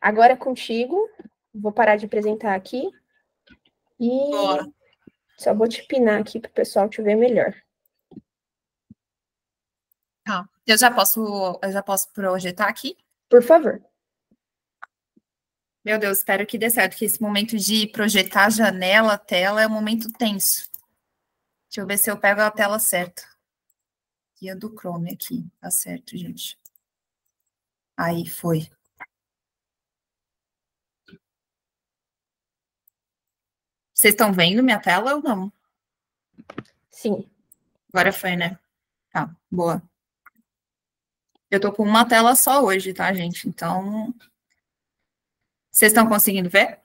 Agora é contigo. Vou parar de apresentar aqui. E Boa. Só vou te pinar aqui para o pessoal te ver melhor. Tá. Eu já posso projetar aqui? Por favor. Meu Deus, espero que dê certo, que esse momento de projetar janela, tela, é um momento tenso. Deixa eu ver se eu pego a tela certa. Guia do Chrome aqui. Tá certo, gente. Aí, foi. Vocês estão vendo minha tela ou não? Sim. Agora foi, né? Tá, boa. Eu tô com uma tela só hoje, tá, gente? Então, vocês estão conseguindo ver?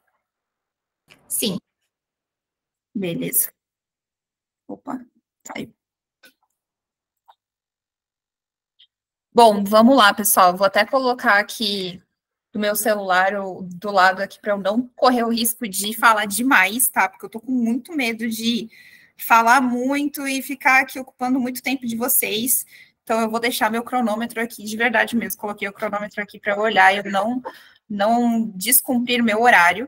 Sim. Beleza. Opa, saiu. Bom, vamos lá, pessoal. Vou até colocar aqui do meu celular do lado aqui para eu não correr o risco de falar demais, tá? Porque eu tô com muito medo de falar muito e ficar aqui ocupando muito tempo de vocês. Então, eu vou deixar meu cronômetro aqui, de verdade mesmo. Coloquei o cronômetro aqui para eu olhar e eu não descumprir meu horário.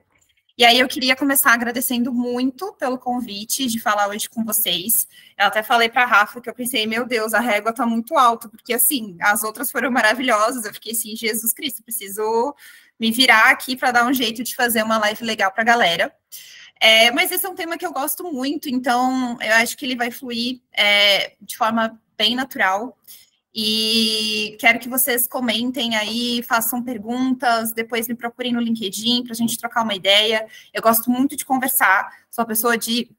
E aí eu queria começar agradecendo muito pelo convite de falar hoje com vocês. Eu até falei para a Rafa que eu pensei, meu Deus, a régua está muito alta, porque assim, as outras foram maravilhosas. Eu fiquei assim, Jesus Cristo, preciso me virar aqui para dar um jeito de fazer uma live legal para a galera. Mas esse é um tema que eu gosto muito, então eu acho que ele vai fluir de forma bem natural. E quero que vocês comentem aí, façam perguntas, depois me procurem no LinkedIn para a gente trocar uma ideia. Eu gosto muito de conversar, sou uma pessoa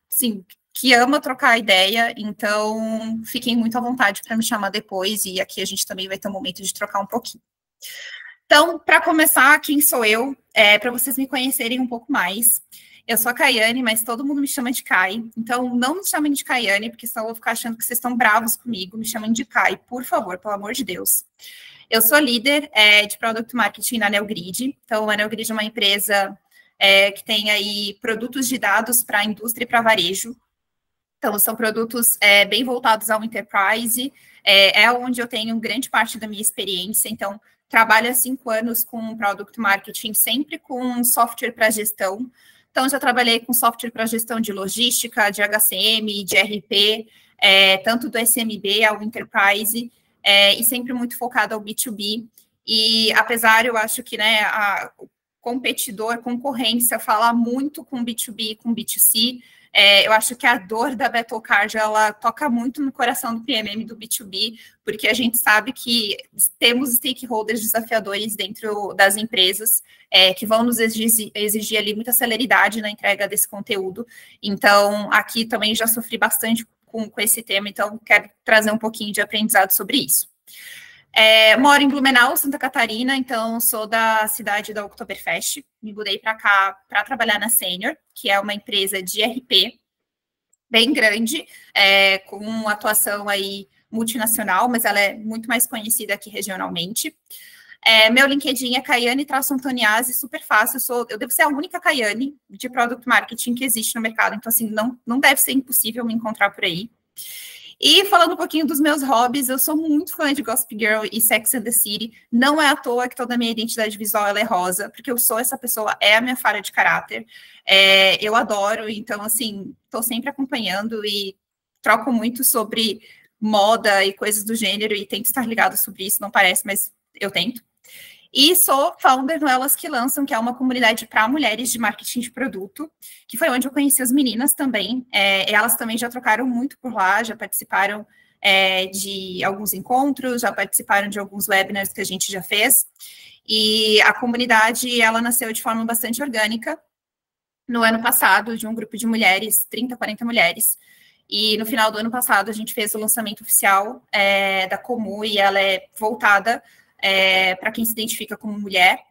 sim, que ama trocar ideia, então fiquem muito à vontade para me chamar depois, e aqui a gente também vai ter um momento de trocar um pouquinho. Então, para começar, quem sou eu? Para vocês me conhecerem um pouco mais. Eu sou a Caiane, mas todo mundo me chama de Kai. Então, não me chamem de Caiane, porque senão eu vou ficar achando que vocês estão bravos comigo. Me chamem de Kai, por favor, pelo amor de Deus. Eu sou líder de Product Marketing na Neogrid. Então, a Neogrid é uma empresa que tem aí produtos de dados para a indústria e para varejo. Então, são produtos bem voltados ao enterprise. É onde eu tenho grande parte da minha experiência. Então, trabalho há 5 anos com Product Marketing, sempre com software para gestão. Então, já trabalhei com software para gestão de logística, de HCM, de RP, tanto do SMB ao Enterprise, e sempre muito focado ao B2B. E, apesar, eu acho que a concorrência fala muito com B2B e com B2C, eu acho que a dor da Betocard, ela toca muito no coração do PMM do B2B, porque a gente sabe que temos stakeholders desafiadores dentro das empresas, que vão nos exigir ali muita celeridade na entrega desse conteúdo. Então, aqui também já sofri bastante com esse tema, então quero trazer um pouquinho de aprendizado sobre isso. Moro em Blumenau, Santa Catarina, então sou da cidade da Oktoberfest. Me mudei para cá para trabalhar na Senior, que é uma empresa de RP bem grande, com atuação aí multinacional, mas ela é muito mais conhecida aqui regionalmente. Meu LinkedIn é Caiane-Antoniazzi, super fácil. Eu devo ser a única Caiane de Product Marketing que existe no mercado, então assim, não deve ser impossível me encontrar por aí. E falando um pouquinho dos meus hobbies, eu sou muito fã de Gossip Girl e Sex and the City. Não é à toa que toda a minha identidade visual ela é rosa, porque eu sou essa pessoa, é a minha falha de caráter. Eu adoro, então, assim, estou sempre acompanhando e troco muito sobre moda e coisas do gênero e tento estar ligado sobre isso, não parece, mas eu tento. E sou founder no Elas que Lançam, que é uma comunidade para mulheres de marketing de produto, que foi onde eu conheci as meninas também. Elas também já trocaram muito por lá, já participaram de alguns encontros, já participaram de alguns webinars que a gente já fez. E a comunidade, ela nasceu de forma bastante orgânica no ano passado, de um grupo de mulheres, 30, 40 mulheres. E no final do ano passado, a gente fez o lançamento oficial da Comu, e ela é voltada para quem se identifica como mulher.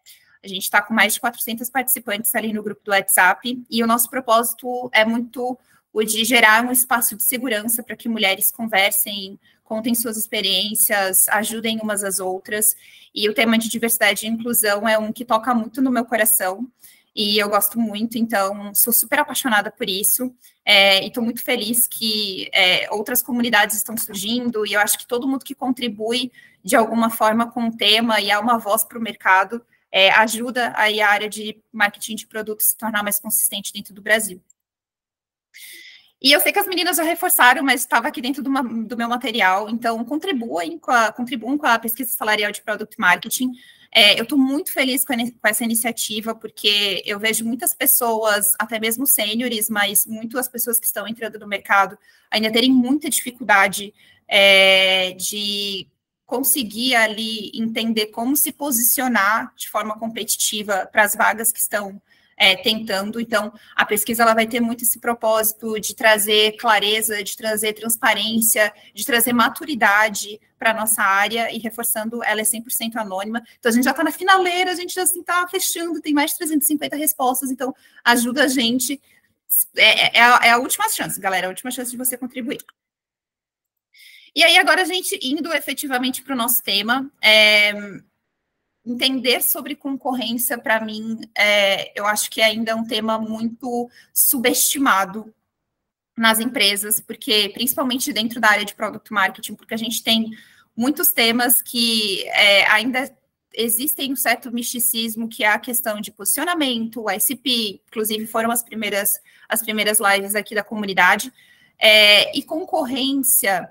A gente está com mais de 400 participantes ali no grupo do WhatsApp, e o nosso propósito é muito o de gerar um espaço de segurança para que mulheres conversem, contem suas experiências, ajudem umas às outras, e o tema de diversidade e inclusão é um que toca muito no meu coração, e eu gosto muito, então sou super apaixonada por isso, e estou muito feliz que outras comunidades estão surgindo, e eu acho que todo mundo que contribui de alguma forma com o tema e há uma voz para o mercado, ajuda aí a área de marketing de produtos se tornar mais consistente dentro do Brasil. E eu sei que as meninas já reforçaram, mas estava aqui dentro do meu material, então contribuam com a pesquisa salarial de Product Marketing. Eu estou muito feliz com essa iniciativa, porque eu vejo muitas pessoas, até mesmo sêniores, mas muitas pessoas que estão entrando no mercado ainda terem muita dificuldade de conseguir ali entender como se posicionar de forma competitiva para as vagas que estão tentando. Então, a pesquisa ela vai ter muito esse propósito de trazer clareza, de trazer transparência, de trazer maturidade para a nossa área, e reforçando, ela é 100% anônima. Então, a gente já está na finaleira, a gente já está fechando, tem mais de 350 respostas, então ajuda a gente. É a última chance, galera, a última chance de você contribuir. E aí, agora a gente indo efetivamente para o nosso tema, entender sobre concorrência, para mim, eu acho que ainda é um tema muito subestimado nas empresas, porque, principalmente dentro da área de Product Marketing, porque a gente tem muitos temas que ainda existem um certo misticismo, que é a questão de posicionamento, o ICP, inclusive foram as primeiras lives aqui da comunidade, e concorrência.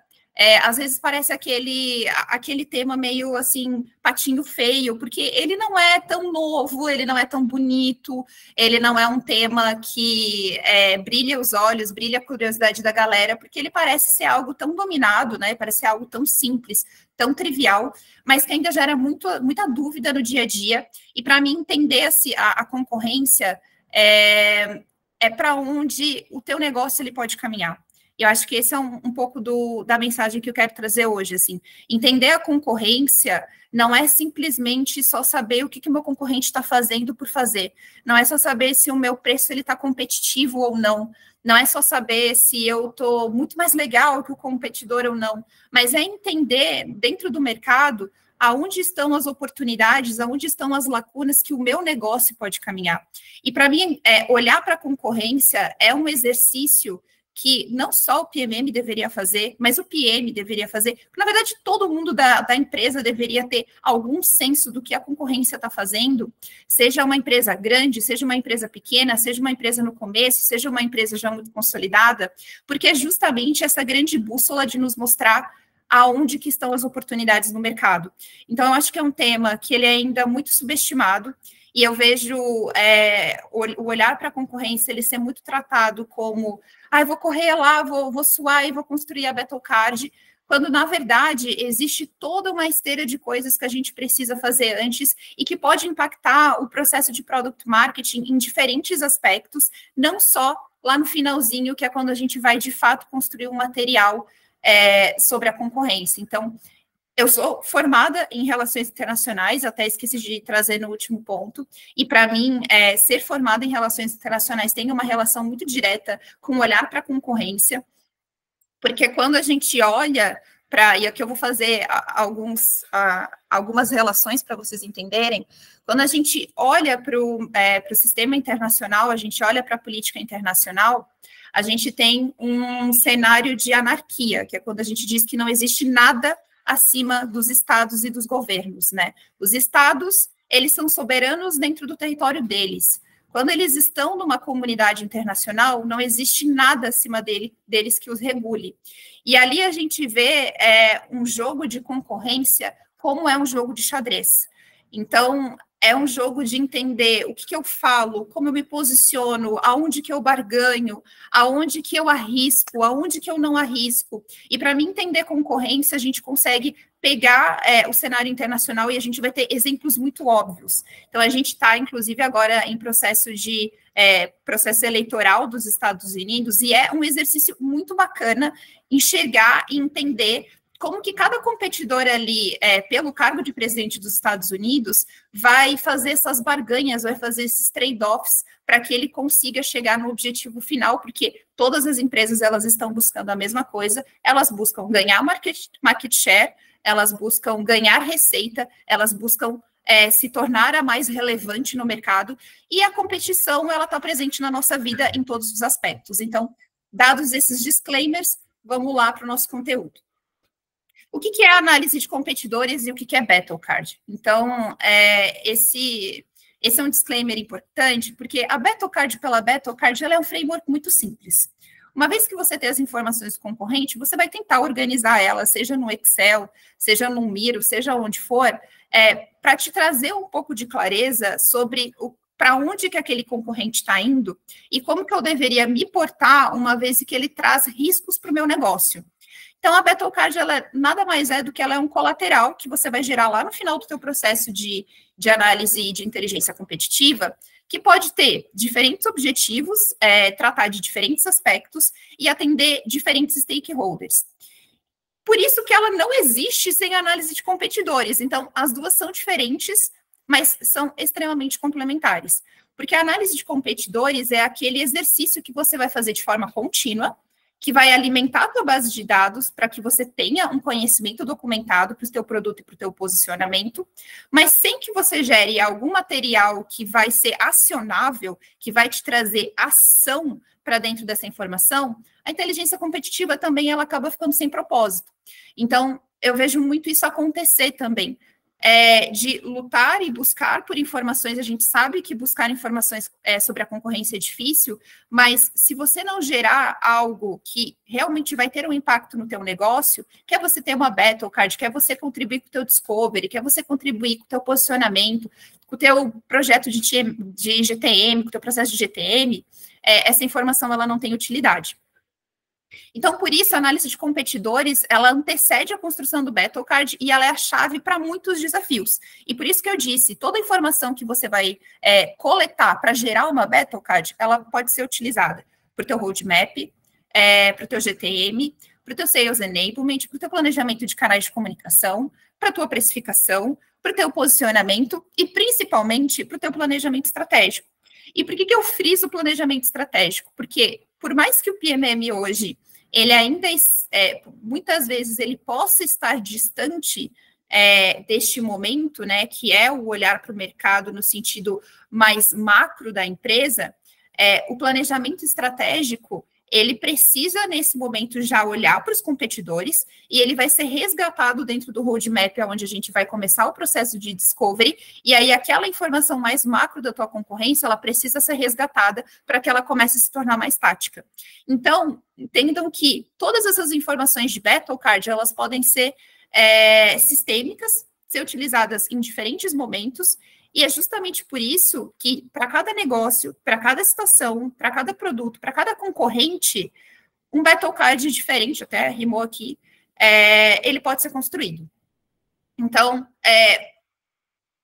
Às vezes parece aquele tema meio assim, patinho feio, porque ele não é tão novo, ele não é tão bonito, ele não é um tema que brilha os olhos, brilha a curiosidade da galera, porque ele parece ser algo tão dominado, né? Parece ser algo tão simples, tão trivial, mas que ainda gera muita dúvida no dia a dia. E para mim entender a concorrência é para onde o teu negócio ele pode caminhar. Eu acho que esse é um pouco da mensagem que eu quero trazer hoje, assim. Entender a concorrência não é simplesmente só saber o que o meu concorrente está fazendo por fazer. Não é só saber se o meu preço está competitivo ou não. Não é só saber se eu estou muito mais legal que o competidor ou não. Mas é entender, dentro do mercado, aonde estão as oportunidades, aonde estão as lacunas que o meu negócio pode caminhar. E, para mim, olhar para a concorrência é um exercício que não só o PMM deveria fazer, mas o PM deveria fazer. Na verdade, todo mundo da empresa deveria ter algum senso do que a concorrência está fazendo, seja uma empresa grande, seja uma empresa pequena, seja uma empresa no começo, seja uma empresa já muito consolidada, porque é justamente essa grande bússola de nos mostrar aonde que estão as oportunidades no mercado. Então, eu acho que é um tema que ele é ainda muito subestimado, e eu vejo o olhar para a concorrência ele ser muito tratado como eu vou correr lá, vou suar e vou construir a Battle Card, quando, na verdade, existe toda uma esteira de coisas que a gente precisa fazer antes e que pode impactar o processo de Product Marketing em diferentes aspectos, não só lá no finalzinho, que é quando a gente vai, de fato, construir um material sobre a concorrência. Então, eu sou formada em Relações Internacionais, até esqueci de trazer no último ponto, e para mim, ser formada em Relações Internacionais tem uma relação muito direta com o olhar para a concorrência, porque quando a gente olha para, e aqui eu vou fazer algumas relações para vocês entenderem, quando a gente olha para o sistema internacional, a gente olha para a política internacional, a gente tem um cenário de anarquia, que é quando a gente diz que não existe nada acima dos estados e dos governos, né? Os estados, eles são soberanos dentro do território deles. Quando eles estão numa comunidade internacional, não existe nada acima deles que os regule. E ali a gente vê um jogo de concorrência como é um jogo de xadrez. Então, é um jogo de entender o que eu falo, como eu me posiciono, aonde que eu barganho, aonde que eu arrisco, aonde que eu não arrisco. E para mim entender concorrência, a gente consegue pegar o cenário internacional e a gente vai ter exemplos muito óbvios. Então, a gente está, inclusive, agora em processo eleitoral dos Estados Unidos, e é um exercício muito bacana enxergar e entender como que cada competidor ali, pelo cargo de presidente dos Estados Unidos, vai fazer essas barganhas, vai fazer esses trade-offs para que ele consiga chegar no objetivo final, porque todas as empresas elas estão buscando a mesma coisa, elas buscam ganhar market share, elas buscam ganhar receita, elas buscam se tornar a mais relevante no mercado, e a competição ela está presente na nossa vida em todos os aspectos. Então, dados esses disclaimers, vamos lá para o nosso conteúdo. O que é análise de competidores e o que é Battle Card? Então, esse é um disclaimer importante, porque a Battle Card pela Battle Card, ela é um framework muito simples. Uma vez que você tem as informações do concorrente, você vai tentar organizar elas, seja no Excel, seja no Miro, seja onde for, para te trazer um pouco de clareza sobre para onde que aquele concorrente está indo e como que eu deveria me portar uma vez que ele traz riscos para o meu negócio. Então, a Battle Card, ela nada mais é do que ela é um colateral que você vai gerar lá no final do teu processo de análise de inteligência competitiva, que pode ter diferentes objetivos, tratar de diferentes aspectos e atender diferentes stakeholders. Por isso que ela não existe sem análise de competidores. Então, as duas são diferentes, mas são extremamente complementares. Porque a análise de competidores é aquele exercício que você vai fazer de forma contínua, que vai alimentar a tua base de dados para que você tenha um conhecimento documentado para o teu produto e para o teu posicionamento, mas sem que você gere algum material que vai ser acionável, que vai te trazer ação para dentro dessa informação, a inteligência competitiva também ela acaba ficando sem propósito. Então, eu vejo muito isso acontecer também. De lutar e buscar por informações, a gente sabe que buscar informações sobre a concorrência é difícil, mas se você não gerar algo que realmente vai ter um impacto no teu negócio, quer você ter uma Battle Card, quer você contribuir com o teu discovery, quer você contribuir com o teu posicionamento, com o teu projeto de GTM, com o teu processo de GTM, essa informação ela não tem utilidade. Então, por isso, a análise de competidores, ela antecede a construção do Battle Card e ela é a chave para muitos desafios. E por isso que eu disse, toda a informação que você vai coletar para gerar uma Battle Card, ela pode ser utilizada para o teu roadmap, para o teu GTM, para o teu Sales Enablement, para o teu planejamento de canais de comunicação, para a tua precificação, para o teu posicionamento e, principalmente, para o teu planejamento estratégico. E por que eu friso o planejamento estratégico? Porque, por mais que o PMM hoje, ele ainda, muitas vezes, ele possa estar distante deste momento, né, que é o olhar para o mercado no sentido mais macro da empresa, o planejamento estratégico, ele precisa, nesse momento, já olhar para os competidores e ele vai ser resgatado dentro do roadmap, onde a gente vai começar o processo de discovery, e aí aquela informação mais macro da tua concorrência, ela precisa ser resgatada para que ela comece a se tornar mais tática. Então, entendam que todas essas informações de Battle Card, elas podem ser sistêmicas, ser utilizadas em diferentes momentos, e é justamente por isso que, para cada negócio, para cada situação, para cada produto, para cada concorrente, um Battle Card diferente, até rimou aqui, ele pode ser construído. Então,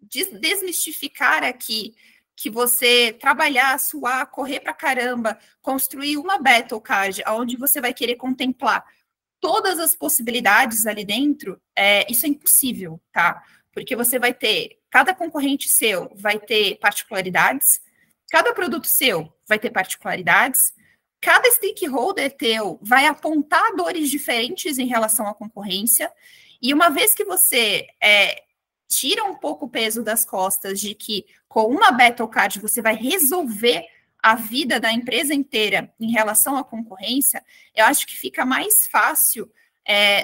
desmistificar aqui que você trabalhar, suar, correr para caramba, construir uma Battle Card, onde você vai querer contemplar todas as possibilidades ali dentro, isso é impossível, tá? Porque você vai ter, cada concorrente seu vai ter particularidades, cada produto seu vai ter particularidades, cada stakeholder teu vai apontar dores diferentes em relação à concorrência, e uma vez que você tira um pouco o peso das costas de que com uma Battle Card você vai resolver a vida da empresa inteira em relação à concorrência, eu acho que fica mais fácil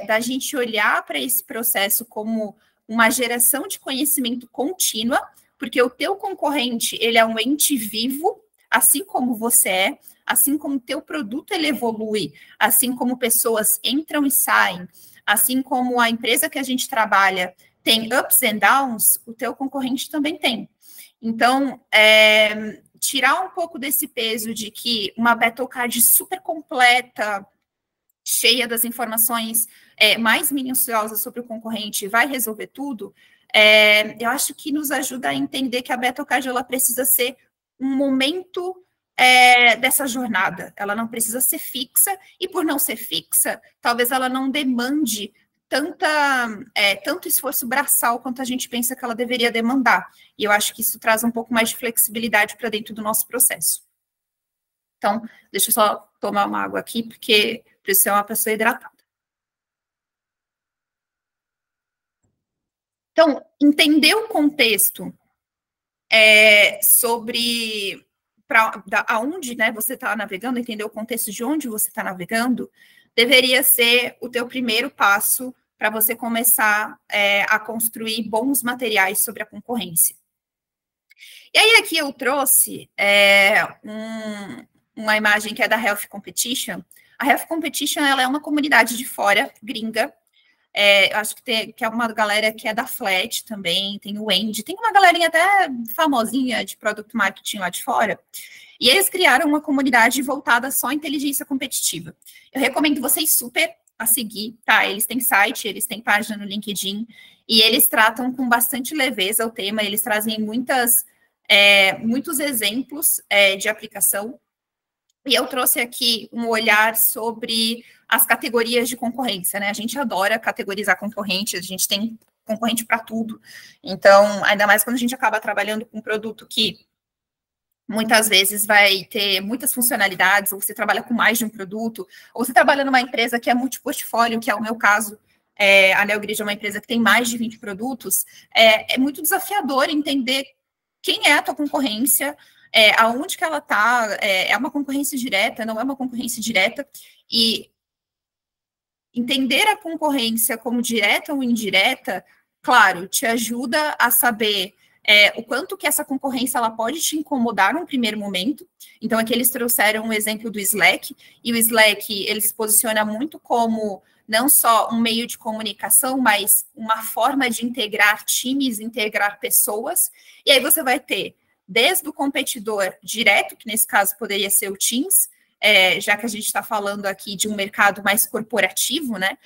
da gente olhar para esse processo como uma geração de conhecimento contínua, porque o teu concorrente, ele é um ente vivo, assim como você é, assim como o teu produto, ele evolui, assim como pessoas entram e saem, assim como a empresa que a gente trabalha tem ups and downs, o teu concorrente também tem. Então, tirar um pouco desse peso de que uma Battle Card super completa, cheia das informações mais minuciosas sobre o concorrente, vai resolver tudo, eu acho que nos ajuda a entender que a Battle Card ela precisa ser um momento dessa jornada, ela não precisa ser fixa, e por não ser fixa, talvez ela não demande tanto esforço braçal quanto a gente pensa que ela deveria demandar, e eu acho que isso traz um pouco mais de flexibilidade para dentro do nosso processo. Então, deixa eu só tomar uma água aqui, porque preciso ser uma pessoa hidratada. Então, entender o contexto sobre aonde, né, você está navegando, entender o contexto de onde você está navegando, deveria ser o teu primeiro passo para você começar a construir bons materiais sobre a concorrência. E aí aqui eu trouxe uma imagem que é da Health Competition. A Health Competition, ela é uma comunidade de fora, gringa. Acho que é uma galera que é da Flat também, tem o Andy, tem uma galerinha até famosinha de Product Marketing lá de fora. E eles criaram uma comunidade voltada só à inteligência competitiva. Eu recomendo vocês super a seguir, tá? Eles têm site, eles têm página no LinkedIn, e eles tratam com bastante leveza o tema, eles trazem muitos exemplos de aplicação. E eu trouxe aqui um olhar sobre as categorias de concorrência, né? A gente adora categorizar concorrente, a gente tem concorrente para tudo. Então, ainda mais quando a gente acaba trabalhando com um produto que muitas vezes vai ter muitas funcionalidades, ou você trabalha com mais de um produto, ou você trabalha numa empresa que é multiportfólio, que é o meu caso. A Neogrid é uma empresa que tem mais de 20 produtos. É muito desafiador entender quem é a tua concorrência, aonde que ela está, é uma concorrência direta, não é uma concorrência direta, e entender a concorrência como direta ou indireta, claro, te ajuda a saber o quanto que essa concorrência ela pode te incomodar num primeiro momento. Então, aqui eles trouxeram um exemplo do Slack, e o Slack, ele se posiciona muito como não só um meio de comunicação, mas uma forma de integrar times, integrar pessoas, e aí você vai ter desde o competidor direto, que nesse caso poderia ser o Teams, já que a gente está falando aqui de um mercado mais corporativo, né?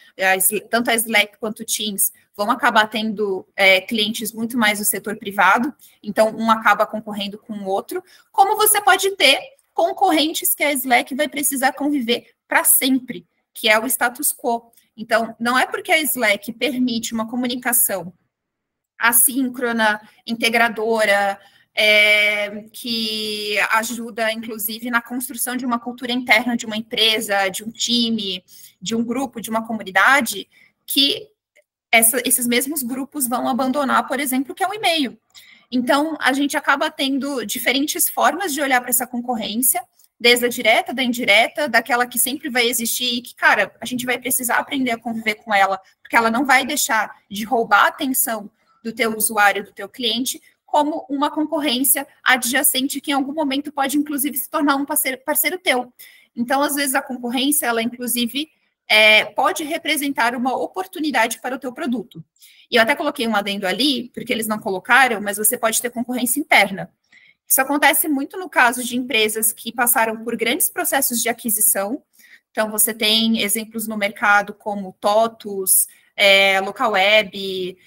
Tanto a Slack quanto o Teams vão acabar tendo clientes muito mais do setor privado, então um acaba concorrendo com o outro, como você pode ter concorrentes que a Slack vai precisar conviver para sempre, que é o status quo. Então, não é porque a Slack permite uma comunicação assíncrona, integradora, que ajuda, inclusive, na construção de uma cultura interna de uma empresa, de um time, de um grupo, de uma comunidade, que esses mesmos grupos vão abandonar, por exemplo, que é o e-mail. Então, a gente acaba tendo diferentes formas de olhar para essa concorrência, desde a direta, da indireta, daquela que sempre vai existir e que, cara, a gente vai precisar aprender a conviver com ela, porque ela não vai deixar de roubar a atenção do teu usuário, do teu cliente, como uma concorrência adjacente que em algum momento pode, inclusive, se tornar um parceiro teu. Então, às vezes, a concorrência, ela, inclusive, pode representar uma oportunidade para o teu produto. E eu até coloquei um adendo ali, porque eles não colocaram, mas você pode ter concorrência interna. Isso acontece muito no caso de empresas que passaram por grandes processos de aquisição. Então, você tem exemplos no mercado como TOTUS, Localweb,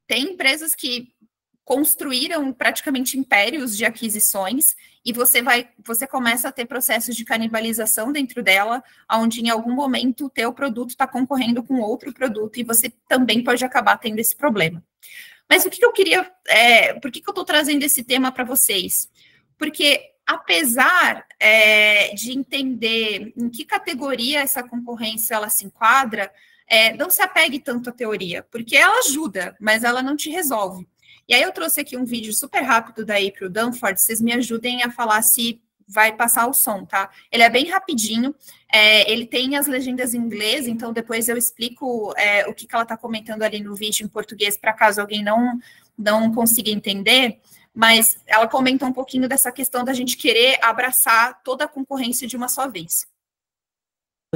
tem empresas que construíram praticamente impérios de aquisições e você começa a ter processos de canibalização dentro dela, onde em algum momento o teu produto está concorrendo com outro produto e você também pode acabar tendo esse problema. Mas o que eu queria, por que eu estou trazendo esse tema para vocês? Porque apesar de entender em que categoria essa concorrência ela se enquadra, não se apegue tanto à teoria, porque ela ajuda, mas ela não te resolve. E aí eu trouxe aqui um vídeo super rápido da April Dunford, vocês me ajudem a falar se vai passar o som, tá? Ele é bem rapidinho, ele tem as legendas em inglês, então depois eu explico o que ela está comentando ali no vídeo em português, para caso alguém não consiga entender, mas ela comenta um pouquinho dessa questão da gente querer abraçar toda a concorrência de uma só vez.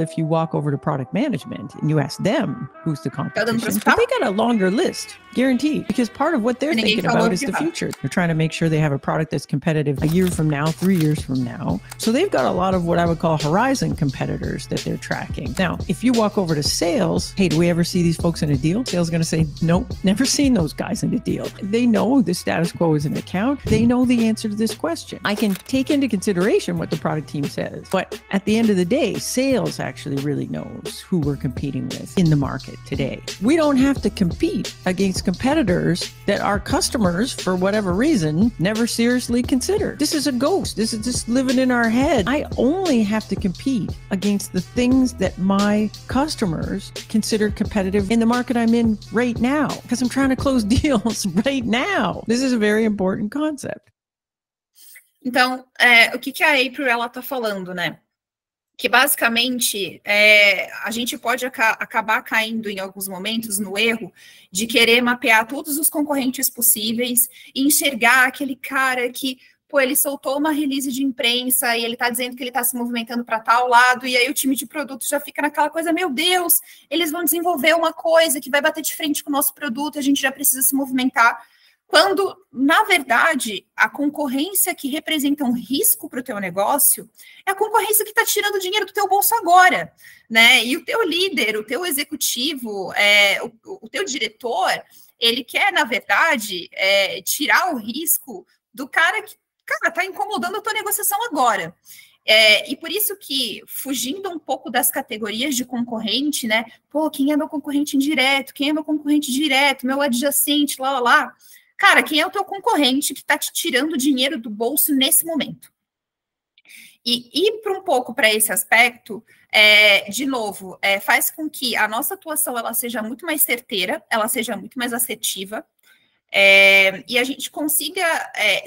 If you walk over to product management and you ask them who's the competition, but they got a longer list, guaranteed, because part of what they're thinking about is the future. They're trying to make sure they have a product that's competitive a year from now, 3 years from now. So they've got a lot of what I would call horizon competitors that they're tracking. Now, if you walk over to sales, hey, do we ever see these folks in a deal? Sales is going to say, nope, never seen those guys in a deal. They know the status quo is an account. They know the answer to this question. I can take into consideration what the product team says, but at the end of the day, sales actually really knows who we're competing with in the market today. We don't have to compete against competitors that our customers, for whatever reason, never seriously consider. This is a ghost. This is just living in our head. I only have to compete against the things that my customers consider competitive in the market I'm in right now, because I'm trying to close deals right now. This is a very important concept. Então, o que a April ela tá falando, né? que basicamente a gente pode acabar caindo em alguns momentos no erro de querer mapear todos os concorrentes possíveis e enxergar aquele cara que, pô, ele soltou uma release de imprensa e ele está dizendo que ele está se movimentando para tal lado, e aí o time de produto já fica naquela coisa, meu Deus, eles vão desenvolver uma coisa que vai bater de frente com o nosso produto, a gente já precisa se movimentar. Quando, na verdade, a concorrência que representa um risco para o teu negócio é a concorrência que está tirando dinheiro do teu bolso agora, né? E o teu líder, o teu executivo, o teu diretor, ele quer, na verdade, tirar o risco do cara que, está incomodando a tua negociação agora. E por isso que, fugindo um pouco das categorias de concorrente, né? Pô, quem é meu concorrente indireto? Quem é meu concorrente direto? Meu adjacente, lá. Cara, quem é o teu concorrente que está te tirando dinheiro do bolso nesse momento? E ir um pouco para esse aspecto, de novo, faz com que a nossa atuação ela seja muito mais certeira, ela seja muito mais assertiva, e a gente consiga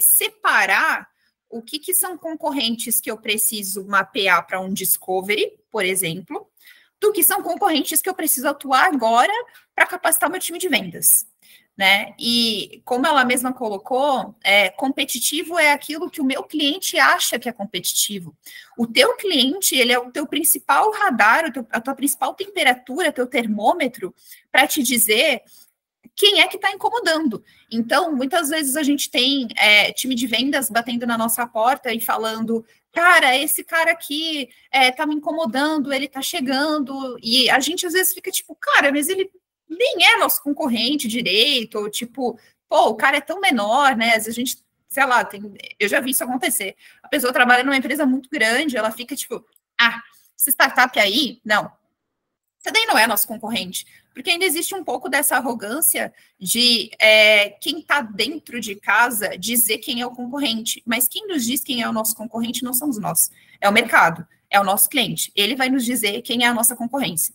separar o que são concorrentes que eu preciso mapear para um discovery, por exemplo, do que são concorrentes que eu preciso atuar agora para capacitar meu time de vendas. Né? E como ela mesma colocou, competitivo é aquilo que o meu cliente acha que é competitivo. O teu cliente, ele é o teu principal radar, a tua principal temperatura, teu termômetro, para te dizer quem é que está incomodando. Então, muitas vezes a gente tem time de vendas batendo na nossa porta e falando, cara, esse cara aqui está me incomodando, ele está chegando, e a gente às vezes fica tipo, cara, mas ele nem é nosso concorrente direito, ou tipo, pô, o cara é tão menor, né? Às vezes a gente, sei lá, eu já vi isso acontecer. A pessoa trabalha numa empresa muito grande, ela fica tipo, essa startup aí, não. Você daí não é nosso concorrente. Porque ainda existe um pouco dessa arrogância de quem está dentro de casa dizer quem é o concorrente. Mas quem nos diz quem é o nosso concorrente não somos nós. É o mercado, é o nosso cliente. Ele vai nos dizer quem é a nossa concorrência.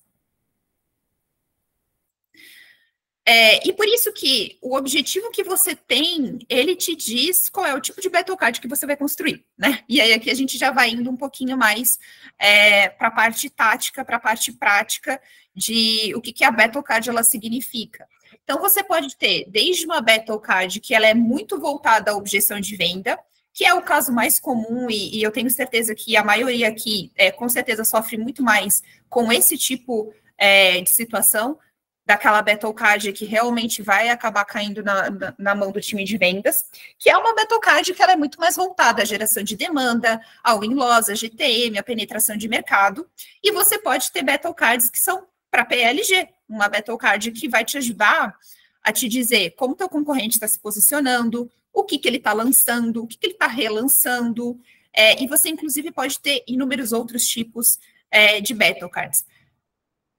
E por isso que o objetivo que você tem, ele te diz qual é o tipo de battle card que você vai construir, né? E aí aqui a gente já vai indo um pouquinho mais para a parte tática, para a parte prática de o que a battle card ela significa. Então você pode ter desde uma battle card que ela é muito voltada à objeção de venda, que é o caso mais comum, e eu tenho certeza que a maioria aqui, com certeza, sofre muito mais com esse tipo de situação, daquela battle card que realmente vai acabar caindo na mão do time de vendas, que é uma battle card que ela é muito mais voltada à geração de demanda, ao win-loss, a GTM, a penetração de mercado, e você pode ter battle cards que são para PLG, uma battle card que vai te ajudar a te dizer como teu concorrente está se posicionando, o que ele está lançando, o que ele está relançando, e você, inclusive, pode ter inúmeros outros tipos de battle cards.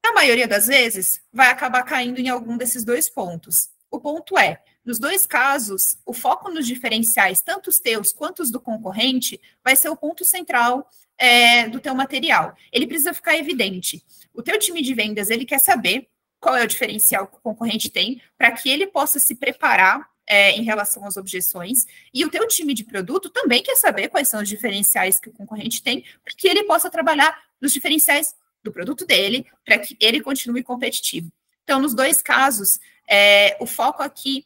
Na maioria das vezes, vai acabar caindo em algum desses dois pontos. O ponto é, nos dois casos, o foco nos diferenciais, tanto os teus quanto os do concorrente, vai ser o ponto central do teu material. Ele precisa ficar evidente. O teu time de vendas, ele quer saber qual é o diferencial que o concorrente tem, para que ele possa se preparar em relação às objeções, e o teu time de produto também quer saber quais são os diferenciais que o concorrente tem, para que ele possa trabalhar nos diferenciais do produto dele, para que ele continue competitivo. Então, nos dois casos, o foco aqui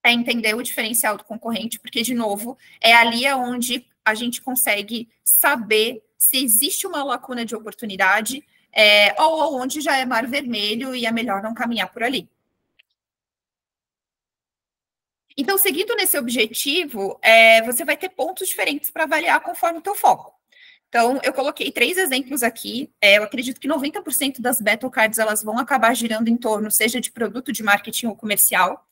é entender o diferencial do concorrente, porque, de novo, é ali onde a gente consegue saber se existe uma lacuna de oportunidade ou onde já é mar vermelho e é melhor não caminhar por ali. Então, seguindo nesse objetivo, você vai ter pontos diferentes para avaliar conforme o teu foco. Então, eu coloquei 3 exemplos aqui. Eu acredito que 90% das battle cards elas vão acabar girando em torno, seja de produto, de marketing ou comercial.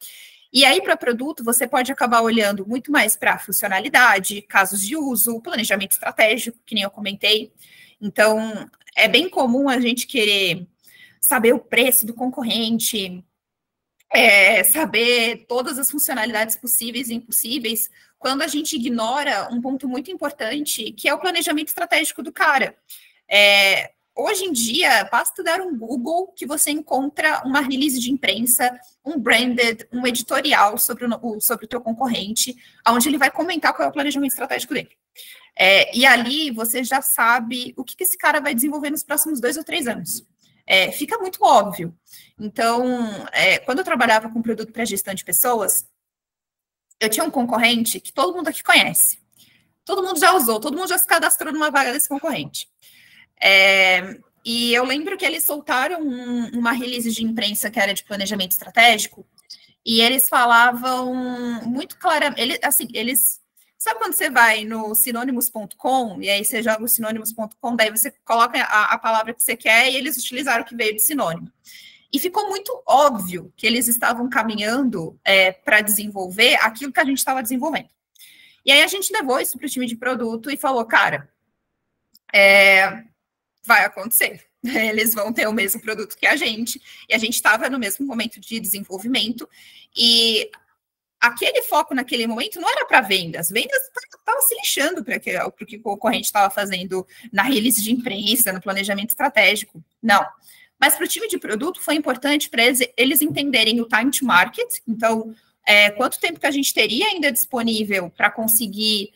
E aí, para produto, você pode acabar olhando muito mais para funcionalidade, casos de uso, planejamento estratégico, que nem eu comentei. Então, é bem comum a gente querer saber o preço do concorrente, saber todas as funcionalidades possíveis e impossíveis, quando a gente ignora um ponto muito importante, que é o planejamento estratégico do cara. hoje em dia, basta dar um Google que você encontra uma release de imprensa, um branded, um editorial sobre o teu concorrente, onde ele vai comentar qual é o planejamento estratégico dele. E ali você já sabe o que esse cara vai desenvolver nos próximos 2 ou 3 anos. Fica muito óbvio. Então, quando eu trabalhava com produto para gestão de pessoas, eu tinha um concorrente que todo mundo aqui conhece. Todo mundo já usou, todo mundo já se cadastrou numa vaga desse concorrente. E eu lembro que eles soltaram uma release de imprensa que era de planejamento estratégico, e eles falavam muito claramente, eles sabe quando você vai no sinônimos.com, e aí você joga o sinônimos.com, daí você coloca a palavra que você quer, e eles utilizaram o que veio de sinônimo. E ficou muito óbvio que eles estavam caminhando para desenvolver aquilo que a gente estava desenvolvendo. E aí a gente levou isso para o time de produto e falou, cara, vai acontecer. Eles vão ter o mesmo produto que a gente, e a gente estava no mesmo momento de desenvolvimento, e aquele foco naquele momento não era para vendas. Vendas estavam se lixando para o que o concorrente estava fazendo na release de imprensa, no planejamento estratégico. Não. Mas para o time de produto foi importante para eles entenderem o time to market. Então, quanto tempo que a gente teria ainda disponível para conseguir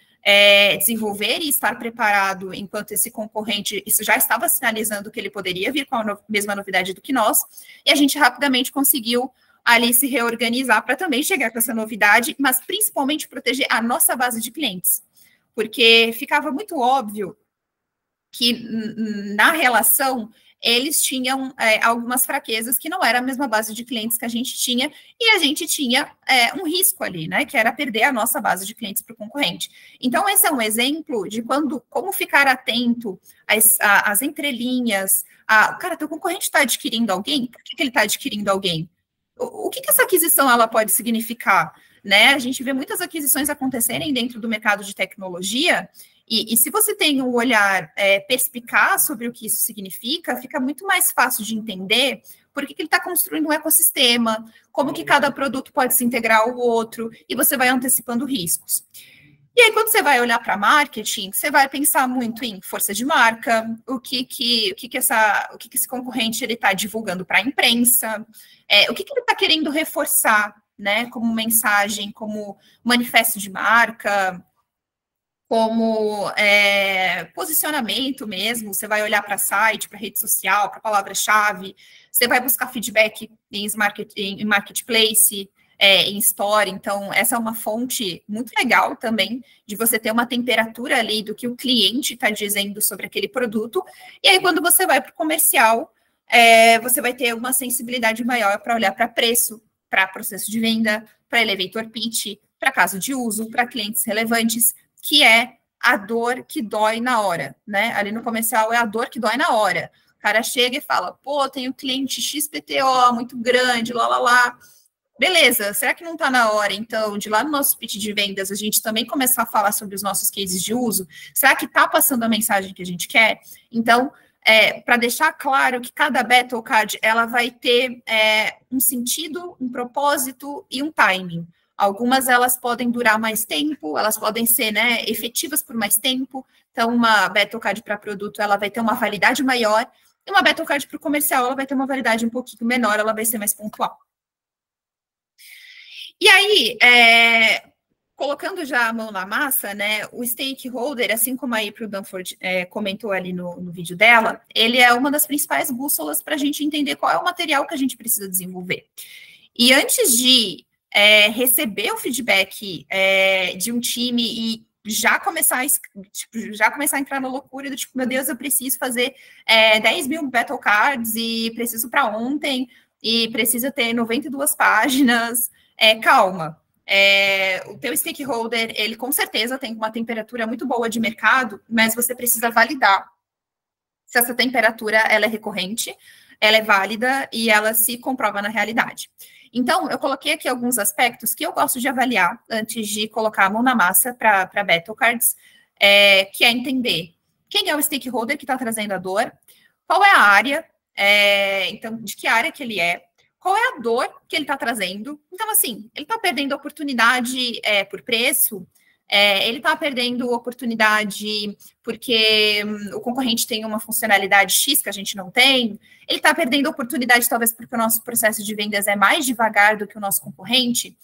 desenvolver e estar preparado enquanto esse concorrente, isso já estava sinalizando que ele poderia vir com a mesma novidade do que nós, e a gente rapidamente conseguiu ali se reorganizar para também chegar com essa novidade, mas principalmente proteger a nossa base de clientes, porque ficava muito óbvio que na relação eles tinham algumas fraquezas que não era a mesma base de clientes que a gente tinha, e a gente tinha um risco ali, né, que era perder a nossa base de clientes para o concorrente. Então, esse é um exemplo de como ficar atento às entrelinhas. Cara, teu concorrente está adquirindo alguém? Por que ele está adquirindo alguém? O que essa aquisição ela pode significar? Né? A gente vê muitas aquisições acontecerem dentro do mercado de tecnologia, e se você tem um olhar perspicaz sobre o que isso significa, fica muito mais fácil de entender por que ele está construindo um ecossistema, como que cada produto pode se integrar ao outro, e você vai antecipando riscos. E aí, quando você vai olhar para marketing, você vai pensar muito em força de marca, o que esse concorrente ele está divulgando para a imprensa, o que ele está querendo reforçar, né, como mensagem, como manifesto de marca, como posicionamento mesmo. Você vai olhar para site, para rede social, para palavra-chave, você vai buscar feedback em marketplace, em store. Então, essa é uma fonte muito legal também de você ter uma temperatura ali do que o cliente está dizendo sobre aquele produto. E aí, quando você vai para o comercial, você vai ter uma sensibilidade maior para olhar para preço, para processo de venda, para elevator pitch, para caso de uso, para clientes relevantes, que é a dor que dói na hora, né? Ali no comercial é a dor que dói na hora. O cara chega e fala, pô, tenho cliente XPTO muito grande, lá. Beleza, será que não está na hora, então, de lá no nosso pitch de vendas, a gente também começar a falar sobre os nossos cases de uso? Será que está passando a mensagem que a gente quer? Então, para deixar claro que cada Battle Card, ela vai ter um sentido, um propósito e um timing. Algumas, elas podem durar mais tempo, elas podem ser, né, efetivas por mais tempo. Então, uma Battle Card para produto, ela vai ter uma validade maior, e uma Battle Card para o comercial, ela vai ter uma validade um pouquinho menor, ela vai ser mais pontual. E aí, colocando já a mão na massa, né, o stakeholder, assim como a April Dunford comentou ali no vídeo dela, ele é uma das principais bússolas para a gente entender qual é o material que a gente precisa desenvolver. E antes de receber o feedback de um time e já começar a entrar na loucura do tipo, meu Deus, eu preciso fazer 10 mil Battle Cards e preciso para ontem, e precisa ter 92 páginas, calma. O teu stakeholder, ele com certeza tem uma temperatura muito boa de mercado, mas você precisa validar se essa temperatura ela é recorrente, ela é válida e ela se comprova na realidade. Então, eu coloquei aqui alguns aspectos que eu gosto de avaliar antes de colocar a mão na massa para Battle Cards, que é entender quem é o stakeholder que está trazendo a dor, qual é a área, então, de que área que ele é, qual é a dor que ele está trazendo. Então, assim, ele está perdendo a oportunidade por preço, Ele está perdendo oportunidade porque o concorrente tem uma funcionalidade X que a gente não tem. Ele está perdendo oportunidade talvez porque o nosso processo de vendas é mais devagar do que o nosso concorrente.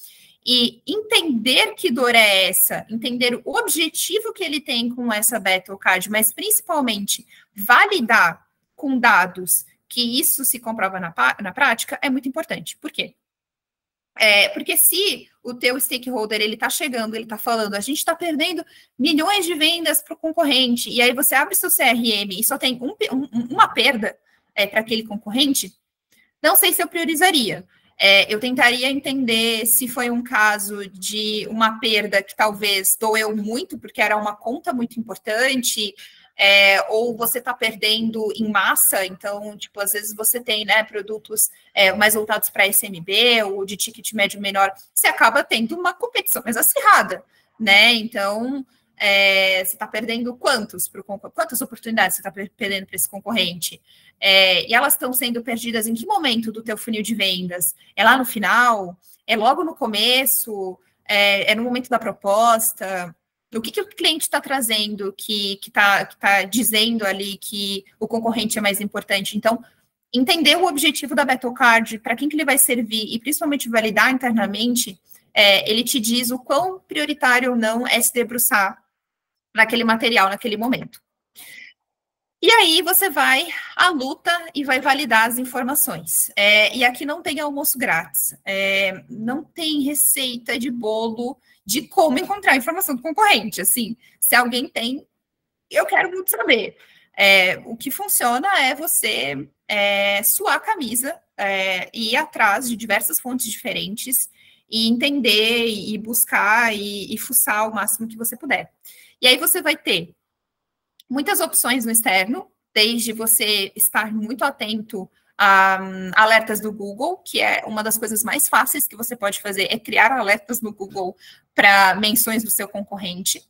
E entender que dor é essa, entender o objetivo que ele tem com essa Battle Card, mas principalmente validar com dados que isso se comprova na prática, é muito importante. Por quê? Porque se o teu stakeholder, ele está chegando, ele está falando, a gente está perdendo milhões de vendas para o concorrente, e aí você abre seu CRM e só tem uma perda para aquele concorrente, não sei se eu priorizaria. Eu tentaria entender se foi um caso de uma perda que talvez doeu muito, porque era uma conta muito importante, ou você está perdendo em massa, então, tipo, às vezes você tem, né, produtos mais voltados para SMB, ou de ticket médio menor, você acaba tendo uma competição mais acirrada, né, então, você está perdendo quantas oportunidades você está perdendo para esse concorrente? E elas estão sendo perdidas em que momento do teu funil de vendas? É lá no final? É logo no começo? É no momento da proposta? O que o cliente está trazendo que tá dizendo ali que o concorrente é mais importante? Então, entender o objetivo da Battle Card, para quem que ele vai servir e principalmente validar internamente, ele te diz o quão prioritário ou não é se debruçar naquele material, naquele momento. E aí você vai à luta e vai validar as informações. E aqui não tem almoço grátis, não tem receita de bolo de como encontrar a informação do concorrente. Assim, se alguém tem, eu quero muito saber. O que funciona é você suar a camisa, ir atrás de diversas fontes diferentes e entender e buscar e fuçar o máximo que você puder. E aí você vai ter muitas opções no externo, desde você estar muito atento a alertas do Google, que é uma das coisas mais fáceis que você pode fazer, é criar alertas no Google para menções do seu concorrente.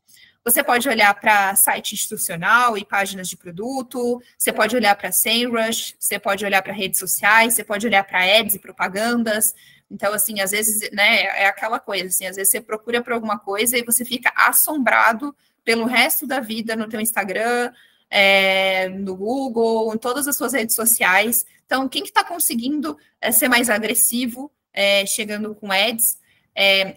Você pode olhar para site institucional e páginas de produto, você pode olhar para SEMrush, você pode olhar para redes sociais, você pode olhar para ads e propagandas. Então, assim, às vezes, né, é aquela coisa, assim, às vezes você procura por alguma coisa e você fica assombrado pelo resto da vida no teu Instagram, no Google, em todas as suas redes sociais. Então, quem que está conseguindo ser mais agressivo, chegando com ads?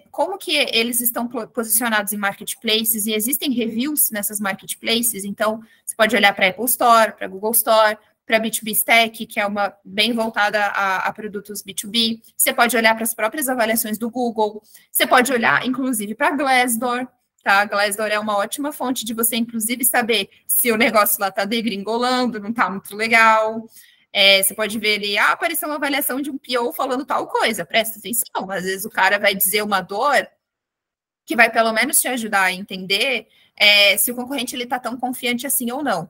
Como que eles estão posicionados em marketplaces? E existem reviews nessas marketplaces? Então, você pode olhar para a Apple Store, para a Google Store, para a B2B Stack, que é uma bem voltada a produtos B2B. Você pode olhar para as próprias avaliações do Google. Você pode olhar, inclusive, para a Glassdoor. Tá? A Glassdoor é uma ótima fonte de você, inclusive, saber se o negócio lá está degringolando, não está muito legal. Você pode ver ali, apareceu uma avaliação de um PO falando tal coisa, presta atenção. Às vezes o cara vai dizer uma dor que vai pelo menos te ajudar a entender se o concorrente está tão confiante assim ou não.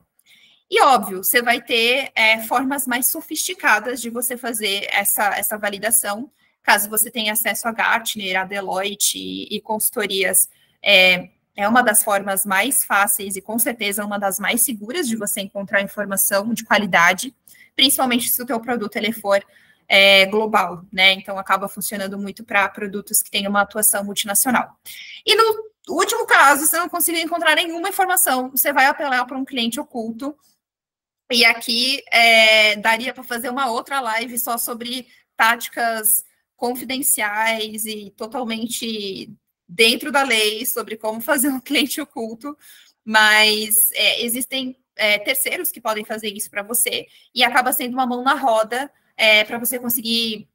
E, óbvio, você vai ter formas mais sofisticadas de você fazer essa validação, caso você tenha acesso a Gartner, a Deloitte e consultorias. É uma das formas mais fáceis e, com certeza, uma das mais seguras de você encontrar informação de qualidade, principalmente se o teu produto ele for global, né? Então, acaba funcionando muito para produtos que têm uma atuação multinacional. E no último caso, se não conseguir encontrar nenhuma informação, você vai apelar para um cliente oculto. E aqui daria para fazer uma outra live só sobre táticas confidenciais e totalmente dentro da lei sobre como fazer um cliente oculto, mas existem terceiros que podem fazer isso para você e acaba sendo uma mão na roda para você conseguir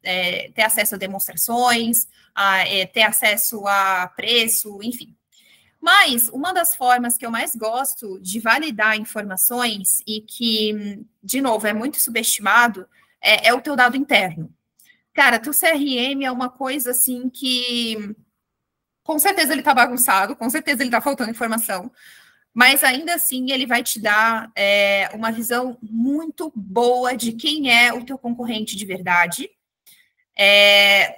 ter acesso a demonstrações, ter acesso a preço, enfim. Mas uma das formas que eu mais gosto de validar informações e que, de novo, é muito subestimado, é o teu dado interno. Cara, teu CRM é uma coisa assim que com certeza ele está bagunçado, com certeza ele está faltando informação, mas ainda assim ele vai te dar uma visão muito boa de quem é o teu concorrente de verdade.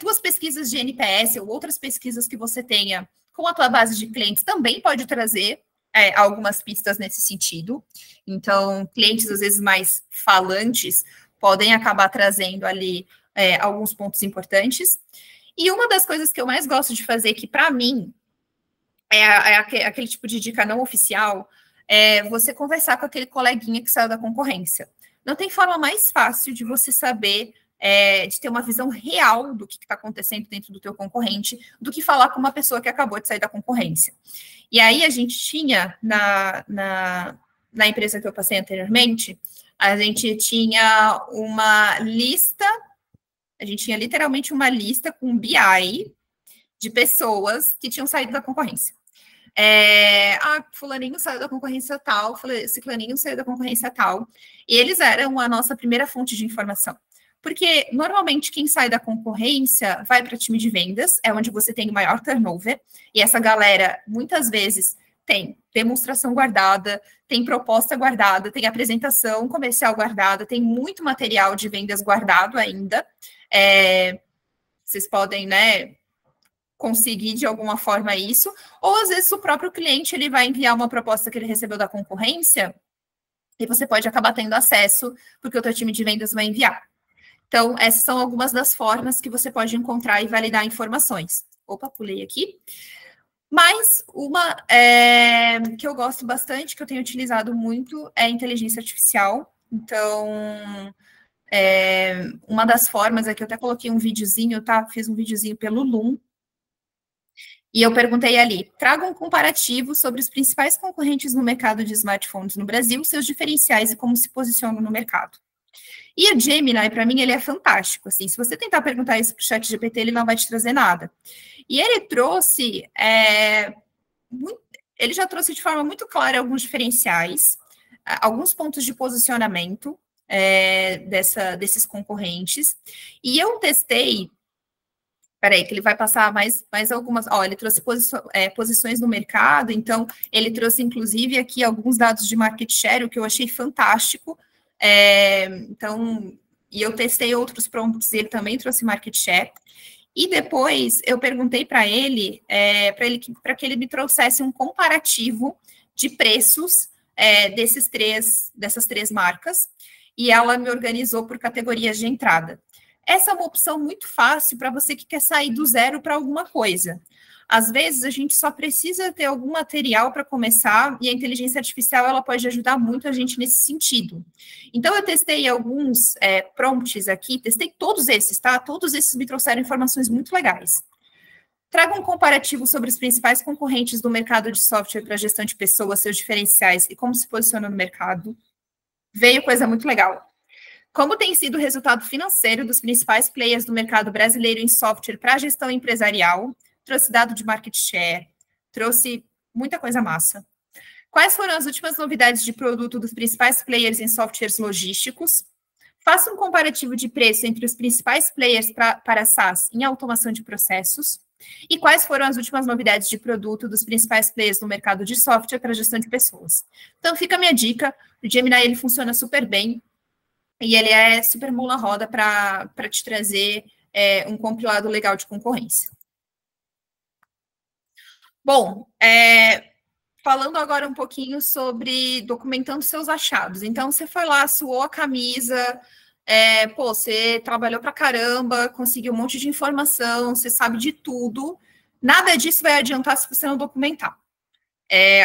Tuas pesquisas de NPS ou outras pesquisas que você tenha com a tua base de clientes também pode trazer algumas pistas nesse sentido. Então, clientes às vezes mais falantes podem acabar trazendo ali alguns pontos importantes. E uma das coisas que eu mais gosto de fazer, que para mim aquele tipo de dica não oficial, você conversar com aquele coleguinha que saiu da concorrência. Não tem forma mais fácil de você saber, de ter uma visão real do que está acontecendo dentro do teu concorrente, do que falar com uma pessoa que acabou de sair da concorrência. E aí a gente tinha, na empresa que eu passei anteriormente, a gente tinha uma lista, a gente tinha literalmente uma lista com BI de pessoas que tinham saído da concorrência. Fulaninho saiu da concorrência tal, ciclaninho saiu da concorrência tal, e eles eram a nossa primeira fonte de informação. Porque, normalmente, quem sai da concorrência vai para time de vendas, é onde você tem o maior turnover, e essa galera, muitas vezes, tem demonstração guardada, tem proposta guardada, tem apresentação comercial guardada, tem muito material de vendas guardado ainda. Vocês podem, né, conseguir de alguma forma isso, ou às vezes o próprio cliente ele vai enviar uma proposta que ele recebeu da concorrência e você pode acabar tendo acesso porque o teu time de vendas vai enviar. Então, essas são algumas das formas que você pode encontrar e validar informações. Opa, pulei aqui. Mas uma que eu gosto bastante, que eu tenho utilizado muito, é a inteligência artificial. Então, uma das formas é que eu até coloquei um videozinho, tá? Fiz um videozinho pelo Loom. E eu perguntei ali, traga um comparativo sobre os principais concorrentes no mercado de smartphones no Brasil, seus diferenciais e como se posicionam no mercado. E o Gemini, para mim, ele é fantástico. Assim, se você tentar perguntar isso para o ChatGPT, ele não vai te trazer nada. E ele trouxe, ele já trouxe de forma muito clara alguns diferenciais, alguns pontos de posicionamento desses concorrentes. E eu testei. Peraí, que ele vai passar mais algumas... ele trouxe posições no mercado, então ele trouxe, inclusive, aqui alguns dados de market share, o que eu achei fantástico. E eu testei outros prompts, ele também trouxe market share. E depois eu perguntei para ele, para que ele me trouxesse um comparativo de preços dessas três marcas, e ela me organizou por categorias de entrada. Essa é uma opção muito fácil para você que quer sair do zero para alguma coisa. Às vezes, a gente só precisa ter algum material para começar, e a inteligência artificial ela pode ajudar muito a gente nesse sentido. Então, eu testei alguns prompts aqui, testei todos esses, tá? Todos esses me trouxeram informações muito legais. Traga um comparativo sobre os principais concorrentes do mercado de software para gestão de pessoas, seus diferenciais e como se posiciona no mercado. Veio coisa muito legal. Como tem sido o resultado financeiro dos principais players do mercado brasileiro em software para gestão empresarial? Trouxe dado de market share, trouxe muita coisa massa. Quais foram as últimas novidades de produto dos principais players em softwares logísticos? Faça um comparativo de preço entre os principais players para SaaS em automação de processos. E quais foram as últimas novidades de produto dos principais players no mercado de software para gestão de pessoas? Então, fica a minha dica. O Gemini, ele funciona super bem. E ele é super mão na roda para te trazer um compilado legal de concorrência. Bom, falando agora um pouquinho sobre documentando seus achados. Então, você foi lá, suou a camisa, você trabalhou pra caramba, conseguiu um monte de informação, você sabe de tudo. Nada disso vai adiantar se você não documentar.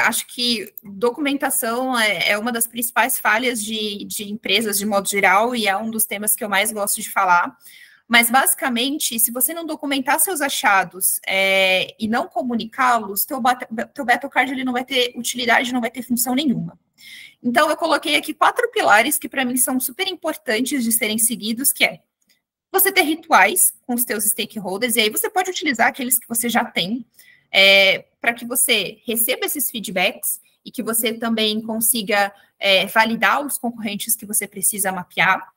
Acho que documentação é uma das principais falhas de empresas de modo geral e é um dos temas que eu mais gosto de falar. Mas, basicamente, se você não documentar seus achados e não comunicá-los, teu BattleCard ele não vai ter utilidade, não vai ter função nenhuma. Então, eu coloquei aqui 4 pilares que, para mim, são super importantes de serem seguidos, que é você ter rituais com os teus stakeholders, e aí você pode utilizar aqueles que você já tem, para que você receba esses feedbacks e que você também consiga validar os concorrentes que você precisa mapear.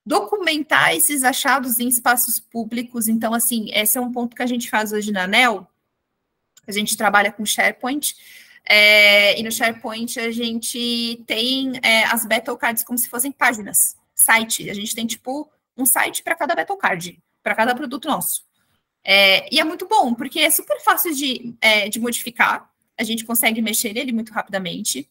Documentar esses achados em espaços públicos. Então, assim, esse é um ponto que a gente faz hoje na ANEEL. A gente trabalha com SharePoint, e no SharePoint a gente tem as BattleCards como se fossem páginas, site. A gente tem, tipo, um site para cada BattleCard, para cada produto nosso. E é muito bom, porque é super fácil de modificar, a gente consegue mexer nele muito rapidamente,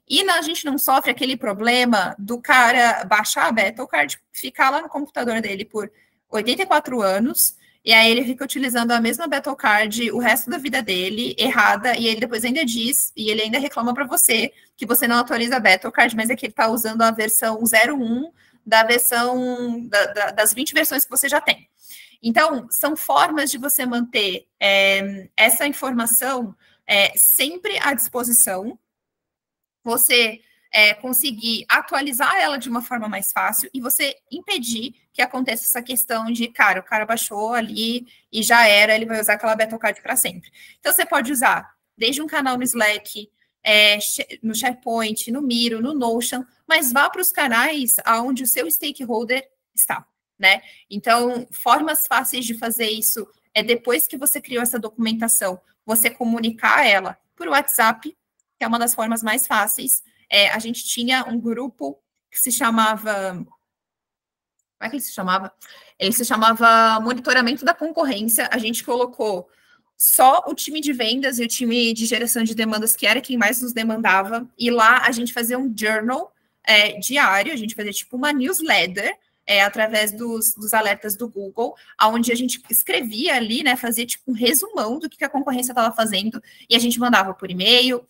e a gente não sofre aquele problema do cara baixar a BattleCard, ficar lá no computador dele por 84 anos, e aí ele fica utilizando a mesma Battle Card o resto da vida dele, errada, e ele depois ainda diz, e ele ainda reclama para você que você não atualiza a Battle Card, mas é que ele está usando a versão 01 da versão, das 20 versões que você já tem. Então, são formas de você manter essa informação sempre à disposição, você conseguir atualizar ela de uma forma mais fácil e você impedir que aconteça essa questão de, cara, o cara baixou ali e já era, ele vai usar aquela Battle Card para sempre. Então, você pode usar desde um canal no Slack, no SharePoint, no Miro, no Notion, mas vá para os canais onde o seu stakeholder está, né? Então, formas fáceis de fazer isso depois que você criou essa documentação, você comunicar ela por WhatsApp, que é uma das formas mais fáceis. A gente tinha um grupo que se chamava... Como é que ele se chamava? Ele se chamava Monitoramento da Concorrência. A gente colocou só o time de vendas e o time de geração de demandas, que era quem mais nos demandava. E lá a gente fazia um journal diário, a gente fazia tipo uma newsletter, através dos alertas do Google, onde a gente escrevia ali, né, fazia tipo um resumão do que a concorrência estava fazendo, e a gente mandava por e-mail,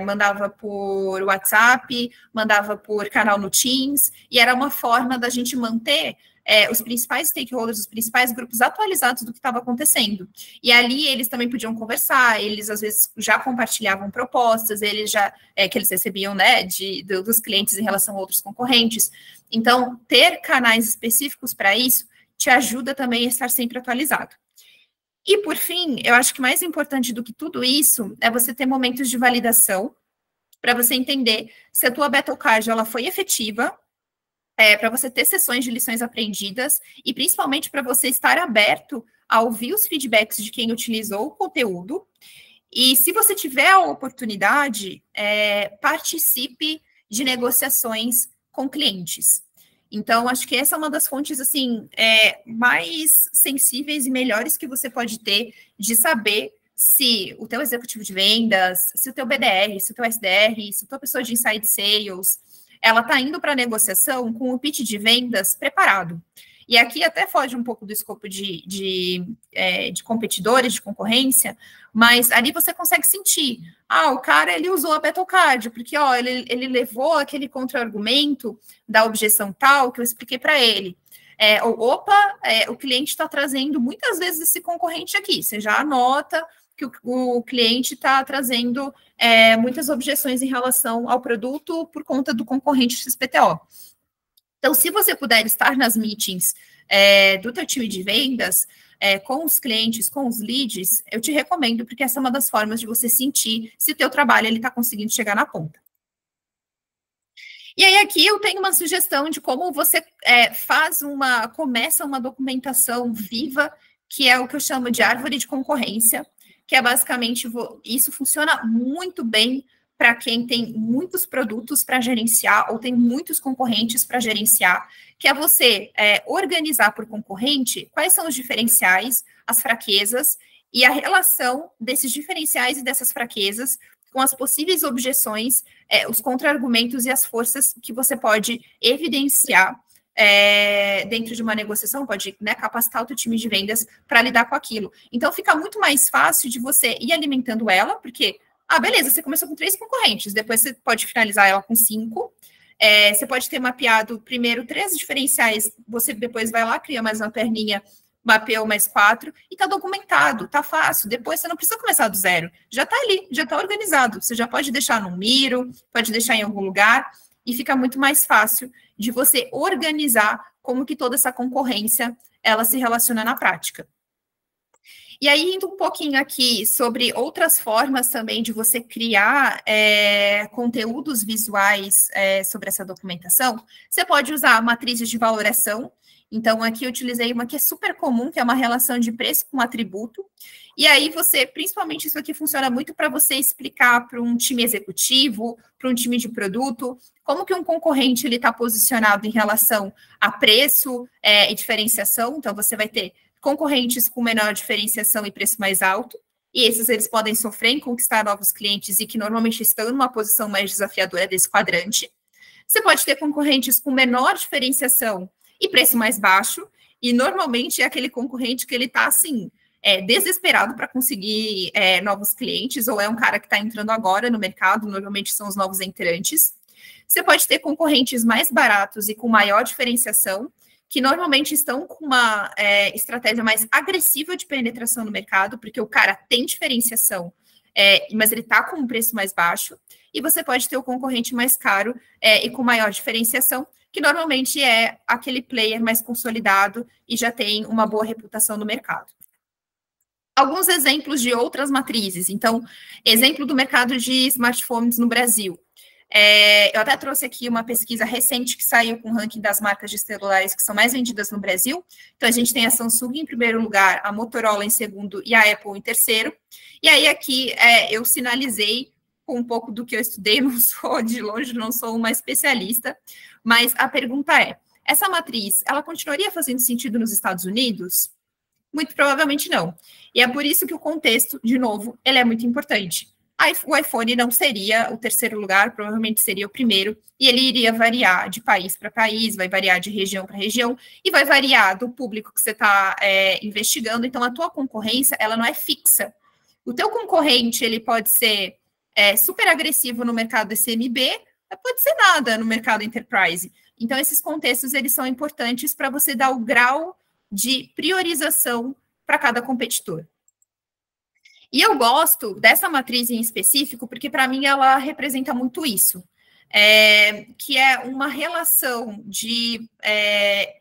mandava por WhatsApp, mandava por canal no Teams, e era uma forma da gente manter os principais stakeholders, os principais grupos atualizados do que estava acontecendo. E ali eles também podiam conversar, eles às vezes já compartilhavam propostas, eles já que eles recebiam, né, dos clientes em relação a outros concorrentes. Então, ter canais específicos para isso te ajuda também a estar sempre atualizado. E, por fim, eu acho que mais importante do que tudo isso é você ter momentos de validação para você entender se a tua Battle Card ela foi efetiva, para você ter sessões de lições aprendidas e, principalmente, para você estar aberto a ouvir os feedbacks de quem utilizou o conteúdo. E, se você tiver a oportunidade, participe de negociações com clientes. Então, acho que essa é uma das fontes, assim, mais sensíveis e melhores que você pode ter de saber se o teu executivo de vendas, se o teu BDR, se o teu SDR, se a tua pessoa de inside sales, ela está indo para a negociação com o pitch de vendas preparado. E aqui até foge um pouco do escopo de competidores, de concorrência, mas ali você consegue sentir, o cara, ele usou a Battle Card, porque, ele levou aquele contra-argumento da objeção tal que eu expliquei para ele. O cliente está trazendo muitas vezes esse concorrente aqui, você já anota que o cliente está trazendo muitas objeções em relação ao produto por conta do concorrente XPTO. Então, se você puder estar nas meetings do teu time de vendas, com os clientes, com os leads, eu te recomendo, porque essa é uma das formas de você sentir se o teu trabalho está conseguindo chegar na ponta. E aí, aqui eu tenho uma sugestão de como você começa uma documentação viva, que é o que eu chamo de árvore de concorrência, que é basicamente, isso funciona muito bem para quem tem muitos produtos para gerenciar ou tem muitos concorrentes para gerenciar, que é você organizar por concorrente quais são os diferenciais, as fraquezas e a relação desses diferenciais e dessas fraquezas com as possíveis objeções, os contra-argumentos e as forças que você pode evidenciar dentro de uma negociação, pode capacitar o teu time de vendas para lidar com aquilo. Então, fica muito mais fácil de você ir alimentando ela, porque beleza, você começou com 3 concorrentes, depois você pode finalizar ela com 5. Você pode ter mapeado primeiro 3 diferenciais, você depois vai lá, cria mais uma perninha, mapeou mais 4, e está documentado, está fácil. Depois você não precisa começar do zero, já está ali, já está organizado. Você já pode deixar no Miro, pode deixar em algum lugar, e fica muito mais fácil de você organizar como que toda essa concorrência, ela se relaciona na prática. E aí, indo um pouquinho aqui sobre outras formas também de você criar conteúdos visuais sobre essa documentação, você pode usar matrizes de valoração. Então, aqui eu utilizei uma que é super comum, que é uma relação de preço com atributo. E aí principalmente isso aqui funciona muito para você explicar para um time executivo, para um time de produto, como que um concorrente está posicionado em relação a preço e diferenciação. Então, você vai ter concorrentes com menor diferenciação e preço mais alto, e esses eles podem sofrer em conquistar novos clientes e que normalmente estão numa posição mais desafiadora desse quadrante. Você pode ter concorrentes com menor diferenciação e preço mais baixo, e normalmente é aquele concorrente que ele está assim, desesperado para conseguir novos clientes, ou é um cara que está entrando agora no mercado, normalmente são os novos entrantes. Você pode ter concorrentes mais baratos e com maior diferenciação, que normalmente estão com uma estratégia mais agressiva de penetração no mercado, porque o cara tem diferenciação, mas ele está com um preço mais baixo, e você pode ter o concorrente mais caro e com maior diferenciação, que normalmente é aquele player mais consolidado e já tem uma boa reputação no mercado. Alguns exemplos de outras matrizes. Então, exemplo do mercado de smartphones no Brasil. Eu até trouxe aqui uma pesquisa recente que saiu com o ranking das marcas de celulares que são mais vendidas no Brasil. Então, a gente tem a Samsung em primeiro lugar, a Motorola em segundo e a Apple em terceiro. E aí, aqui, eu sinalizei com um pouco do que eu estudei, não sou de longe, não sou uma especialista, mas a pergunta é, essa matriz, ela continuaria fazendo sentido nos Estados Unidos? Muito provavelmente não. E é por isso que o contexto, de novo, ele é muito importante. O iPhone não seria o terceiro lugar, provavelmente seria o primeiro, e ele iria variar de país para país, vai variar de região para região, e vai variar do público que você está investigando. Então, a tua concorrência, ela não é fixa. O teu concorrente, ele pode ser super agressivo no mercado SMB, mas pode ser nada no mercado Enterprise. Então, esses contextos, eles são importantes para você dar o grau de priorização para cada competidor. E eu gosto dessa matriz em específico, porque para mim ela representa muito isso, que é uma relação de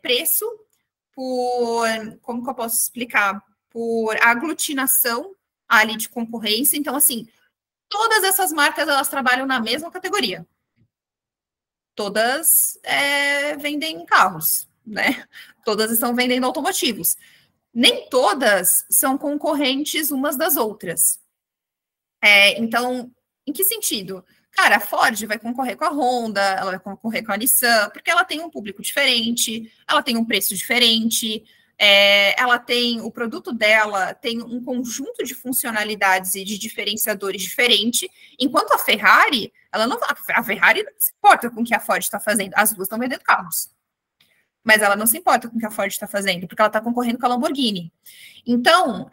preço por, como que eu posso explicar? Por aglutinação ali de concorrência. Então, assim, todas essas marcas, elas trabalham na mesma categoria. Todas vendem carros, né? Todas estão vendendo automotivos. Nem todas são concorrentes umas das outras. Então, em que sentido? Cara, a Ford vai concorrer com a Honda, ela vai concorrer com a Nissan, porque ela tem um público diferente, ela tem um preço diferente, ela tem, o produto dela tem um conjunto de funcionalidades e de diferenciadores diferente, enquanto a Ferrari, a Ferrari não se importa com o que a Ford está fazendo, as duas estão vendendo carros. Mas ela não se importa com o que a Ford está fazendo, porque ela está concorrendo com a Lamborghini. Então,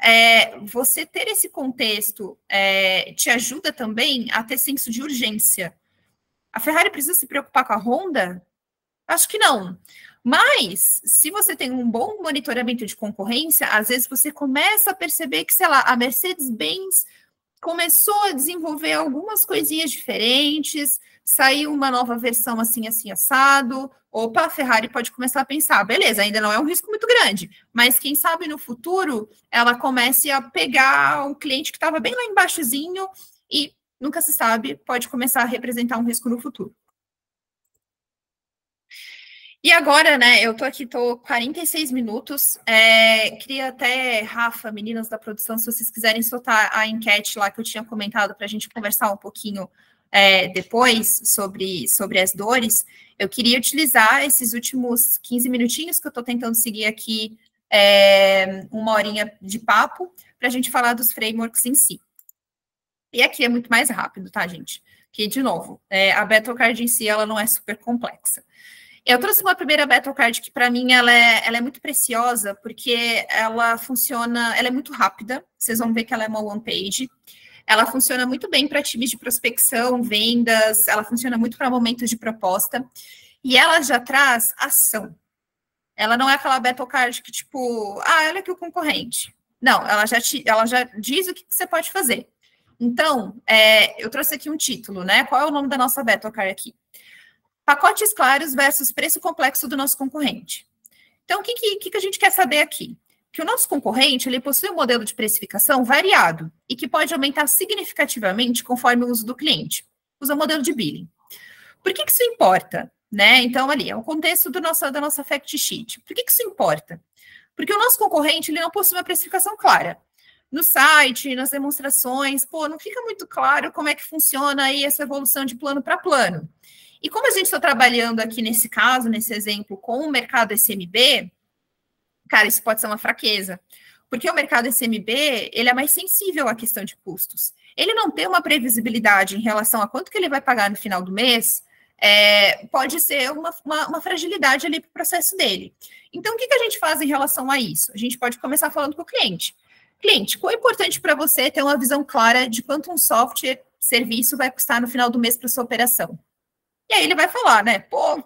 você ter esse contexto te ajuda também a ter senso de urgência. A Ferrari precisa se preocupar com a Honda? Acho que não. Mas, se você tem um bom monitoramento de concorrência, às vezes você começa a perceber que, sei lá, a Mercedes-Benz começou a desenvolver algumas coisinhas diferentes, saiu uma nova versão assim, assim, assado. Opa, a Ferrari pode começar a pensar, beleza, ainda não é um risco muito grande, mas quem sabe no futuro ela comece a pegar o cliente que estava bem lá embaixozinho e nunca se sabe, pode começar a representar um risco no futuro. E agora, né, eu tô aqui, 46 minutos, queria até, Rafa, meninas da produção, se vocês quiserem soltar a enquete lá que eu tinha comentado para a gente conversar um pouquinho depois sobre as dores, eu queria utilizar esses últimos 15 minutinhos que eu estou tentando seguir aqui, uma horinha de papo, para a gente falar dos frameworks em si. E aqui é muito mais rápido, tá, gente? Que, de novo, a BattleCard em si, ela não é super complexa. Eu trouxe uma primeira BattleCard que, para mim, ela é muito preciosa, porque ela funciona, ela é muito rápida, vocês vão ver que ela é uma one page, ela funciona muito bem para times de prospecção, vendas, ela funciona muito para momentos de proposta, e ela já traz ação. Ela não é aquela BattleCard que, tipo, olha aqui o concorrente. Não, ela já diz o que você pode fazer. Então, eu trouxe aqui um título, né? Qual é o nome da nossa BattleCard aqui? Pacotes claros versus preço complexo do nosso concorrente. Então, o que a gente quer saber aqui? Que o nosso concorrente, ele possui um modelo de precificação variado e que pode aumentar significativamente conforme o uso do cliente. Usa o modelo de billing. Por que isso importa? Né? Então, ali, é o contexto da nossa fact sheet. Por que isso importa? Porque o nosso concorrente, ele não possui uma precificação clara. No site, nas demonstrações, não fica muito claro como é que funciona aí essa evolução de plano para plano. E como a gente está trabalhando aqui nesse caso, nesse exemplo, com o mercado SMB, cara, isso pode ser uma fraqueza. Porque o mercado SMB, ele é mais sensível à questão de custos. Ele não tem uma previsibilidade em relação a quanto que ele vai pagar no final do mês, pode ser uma fragilidade ali para o processo dele. Então, o que a gente faz em relação a isso? A gente pode começar falando com o cliente. Cliente, qual é importante para você ter uma visão clara de quanto um software, serviço vai custar no final do mês para sua operação? E aí ele vai falar, né? Pô,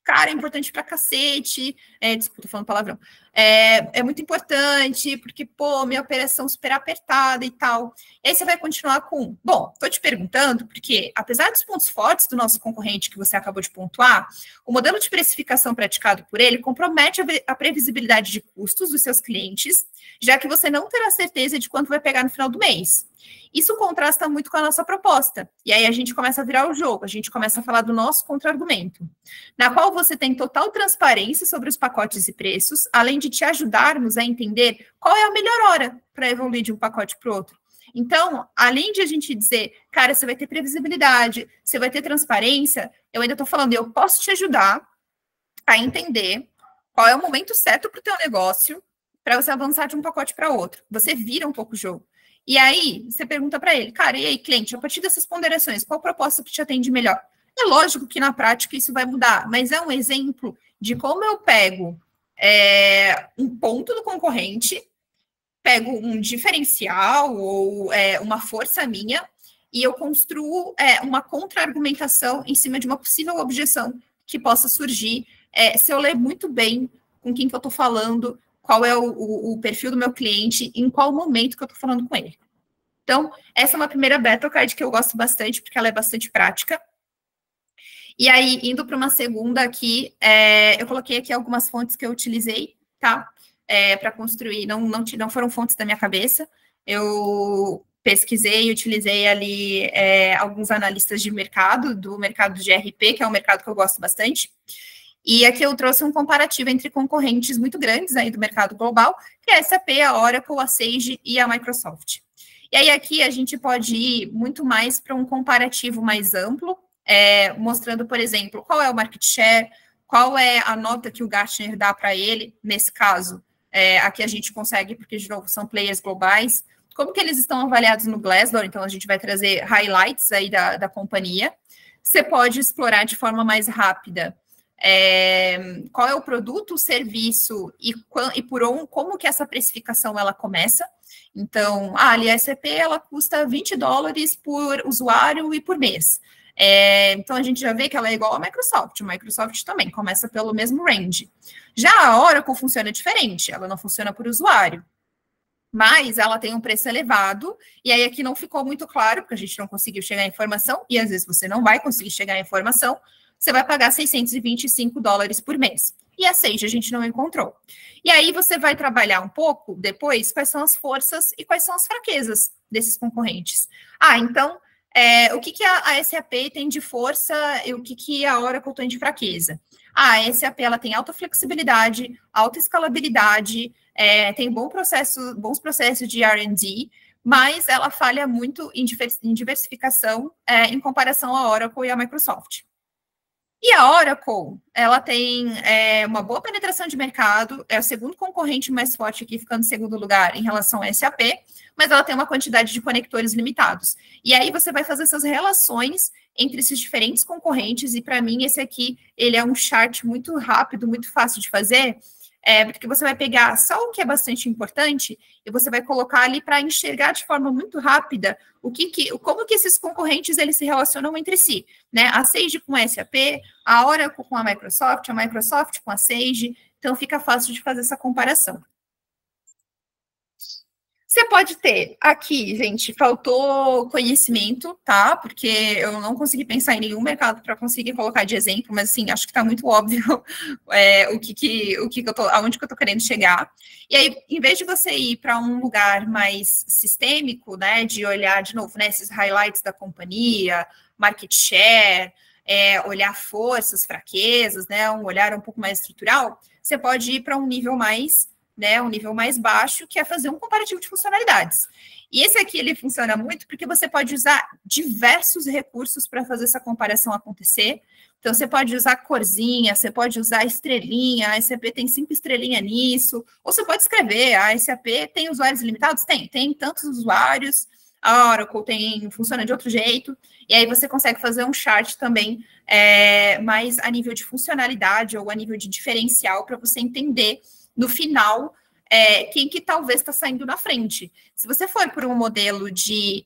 cara, é importante pra cacete. Desculpa, tô falando palavrão. É muito importante, porque, pô, minha operação super apertada e tal. E aí você vai continuar com, bom, tô te perguntando, porque apesar dos pontos fortes do nosso concorrente que você acabou de pontuar, o modelo de precificação praticado por ele compromete a previsibilidade de custos dos seus clientes, já que você não terá certeza de quanto vai pegar no final do mês. Isso contrasta muito com a nossa proposta. E aí a gente começa a virar o jogo, a gente começa a falar do nosso contra-argumento, na qual você tem total transparência sobre os pacotes e preços, além de te ajudarmos a entender qual é a melhor hora para evoluir de um pacote para o outro. Então, além de a gente dizer, cara, você vai ter previsibilidade, você vai ter transparência, eu ainda estou falando, eu posso te ajudar a entender qual é o momento certo para o teu negócio, para você avançar de um pacote para outro. Você vira um pouco o jogo. E aí, você pergunta para ele, cara, e aí, cliente, a partir dessas ponderações, qual proposta que te atende melhor? É lógico que na prática isso vai mudar, mas é um exemplo de como eu pego um ponto do concorrente, pego um diferencial ou uma força minha e eu construo uma contra-argumentação em cima de uma possível objeção que possa surgir se eu ler muito bem com quem que eu estou falando, qual é o perfil do meu cliente, em qual momento que eu estou falando com ele. Então, essa é uma primeira battle card que eu gosto bastante, porque ela é bastante prática. E aí, indo para uma segunda aqui, eu coloquei aqui algumas fontes que eu utilizei, tá? Para construir, não foram fontes da minha cabeça, eu pesquisei e utilizei ali alguns analistas de mercado, do mercado de RP, que é um mercado que eu gosto bastante. E aqui eu trouxe um comparativo entre concorrentes muito grandes aí do mercado global, que é a SAP, a Oracle, a Sage e a Microsoft. E aí aqui a gente pode ir muito mais para um comparativo mais amplo, mostrando, por exemplo, qual é o market share, qual é a nota que o Gartner dá para ele, nesse caso, aqui a gente consegue, porque, de novo, são players globais, como que eles estão avaliados no Glassdoor, então a gente vai trazer highlights aí da companhia. Você pode explorar de forma mais rápida qual é o produto, o serviço e como que essa precificação ela começa. Então, ali a SAP ela custa $20 por usuário e por mês. Então, a gente já vê que ela é igual à Microsoft. A Microsoft também começa pelo mesmo range. Já a Oracle funciona diferente, ela não funciona por usuário. Mas ela tem um preço elevado, e aí aqui não ficou muito claro, porque a gente não conseguiu chegar à informação, e às vezes você não vai conseguir chegar à informação, você vai pagar $625 por mês. E a Sage a gente não encontrou. E aí você vai trabalhar um pouco depois quais são as forças e quais são as fraquezas desses concorrentes. Então, o que a SAP tem de força e o que a Oracle tem de fraqueza? A SAP ela tem alta flexibilidade, alta escalabilidade, tem bons processos de R&D, mas ela falha muito em diversificação em comparação à Oracle e à Microsoft. E a Oracle, ela tem uma boa penetração de mercado, é o segundo concorrente mais forte aqui, ficando em segundo lugar em relação à SAP, mas ela tem uma quantidade de conectores limitados. E aí você vai fazer essas relações entre esses diferentes concorrentes, e para mim esse aqui, ele é um chart muito rápido, muito fácil de fazer, porque você vai pegar só o que é bastante importante e você vai colocar ali para enxergar de forma muito rápida como que esses concorrentes eles se relacionam entre si, né? A Sage com a SAP, a Oracle com a Microsoft com a Sage, então fica fácil de fazer essa comparação. Você pode ter aqui, gente, faltou conhecimento, tá? Porque eu não consegui pensar em nenhum mercado para conseguir colocar de exemplo, mas assim, acho que está muito óbvio aonde que eu tô querendo chegar. E aí, em vez de você ir para um lugar mais sistêmico, né, de olhar de novo, né, esses highlights da companhia, market share, olhar forças, fraquezas, né, um olhar um pouco mais estrutural, você pode ir para um nível mais um nível mais baixo, que é fazer um comparativo de funcionalidades. E esse aqui, ele funciona muito porque você pode usar diversos recursos para fazer essa comparação acontecer. Então, você pode usar corzinha, você pode usar estrelinha, a SAP tem 5 estrelinhas nisso, ou você pode escrever, a SAP tem usuários limitados? Tem tantos usuários, a Oracle funciona de outro jeito, e aí você consegue fazer um chart também mais a nível de funcionalidade ou a nível de diferencial para você entender, no final, quem que talvez está saindo na frente. Se você for por um modelo de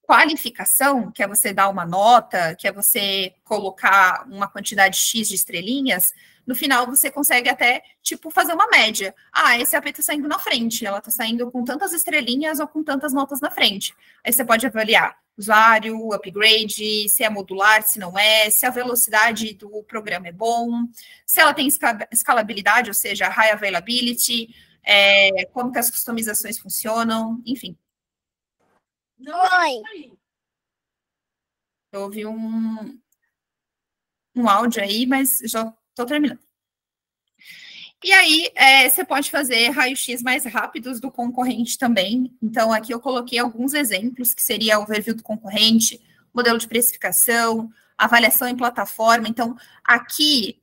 qualificação, que é você dar uma nota, que é você colocar uma quantidade X de estrelinhas, no final você consegue até, tipo, fazer uma média. Ah, esse AP está saindo na frente, ela está saindo com tantas estrelinhas ou com tantas notas na frente. Aí você pode avaliar usuário, upgrade, se é modular, se não é, se a velocidade do programa é bom, se ela tem escalabilidade, ou seja, high availability, como que as customizações funcionam, enfim. Oi. Houve um áudio aí, mas já estou terminando. E aí, você pode fazer raio-x mais rápidos do concorrente também. Então, aqui eu coloquei alguns exemplos, que seria o overview do concorrente, modelo de precificação, avaliação em plataforma. Então, aqui,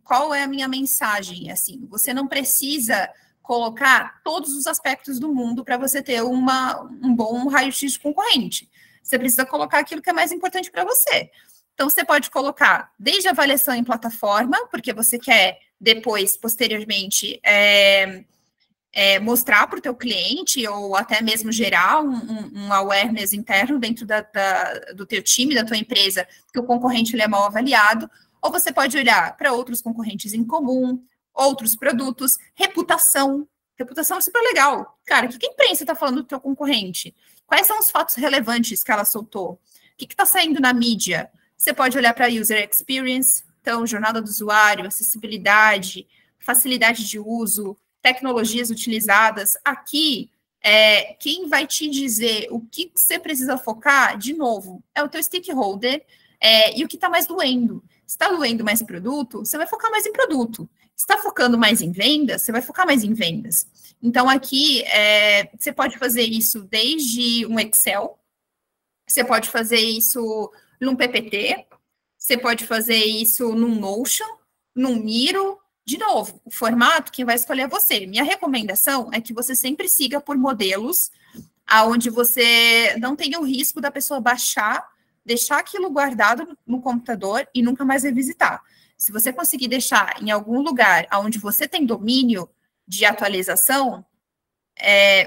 qual é a minha mensagem? Assim, você não precisa colocar todos os aspectos do mundo para você ter um bom raio-x de concorrente. Você precisa colocar aquilo que é mais importante para você. Então, você pode colocar desde a avaliação em plataforma, porque você quer depois, posteriormente, mostrar para o teu cliente ou até mesmo gerar um awareness interno dentro do teu time, da tua empresa, que o concorrente ele é mal avaliado. Ou você pode olhar para outros concorrentes em comum, outros produtos, reputação. Reputação é super legal. Cara, o que a imprensa está falando do teu concorrente? Quais são os fatos relevantes que ela soltou? O que está saindo na mídia? Você pode olhar para user experience, então, jornada do usuário, acessibilidade, facilidade de uso, tecnologias utilizadas. Aqui, quem vai te dizer o que você precisa focar, de novo, é o teu stakeholder e o que está mais doendo. Se está doendo mais em produto, você vai focar mais em produto. Se está focando mais em vendas, você vai focar mais em vendas. Então, aqui, você pode fazer isso desde um Excel, você pode fazer isso num PPT, você pode fazer isso num Notion, num Miro. De novo, o formato, quem vai escolher é você. Minha recomendação é que você sempre siga por modelos onde você não tenha o risco da pessoa baixar, deixar aquilo guardado no computador e nunca mais revisitar. Se você conseguir deixar em algum lugar onde você tem domínio de atualização,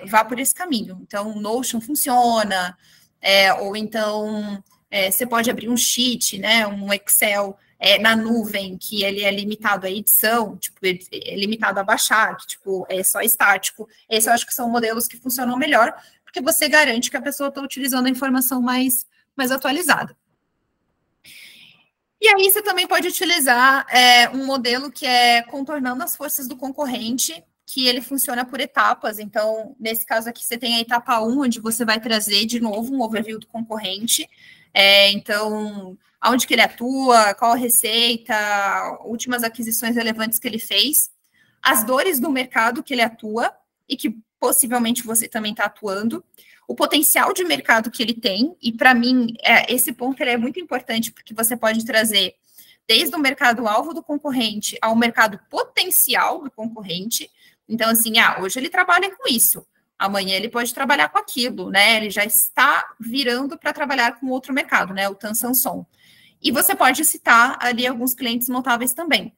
vá por esse caminho. Então, o Notion funciona, ou então você pode abrir um sheet, né, um Excel na nuvem, que ele é limitado à edição, tipo, é limitado a baixar, que tipo, é só estático. Esses eu acho que são modelos que funcionam melhor, porque você garante que a pessoa está utilizando a informação mais atualizada. E aí você também pode utilizar um modelo que é contornando as forças do concorrente, que ele funciona por etapas. Então, nesse caso aqui, você tem a etapa 1, onde você vai trazer, de novo, um overview do concorrente. Então, aonde que ele atua, qual a receita, últimas aquisições relevantes que ele fez, as dores do mercado que ele atua e que possivelmente você também está atuando, o potencial de mercado que ele tem, e para mim, esse ponto é muito importante, porque você pode trazer desde o mercado-alvo do concorrente ao mercado potencial do concorrente. Então, assim, hoje ele trabalha com isso, amanhã ele pode trabalhar com aquilo, né? Ele já está virando para trabalhar com outro mercado, né? O Tan Samson. E você pode citar ali alguns clientes notáveis também.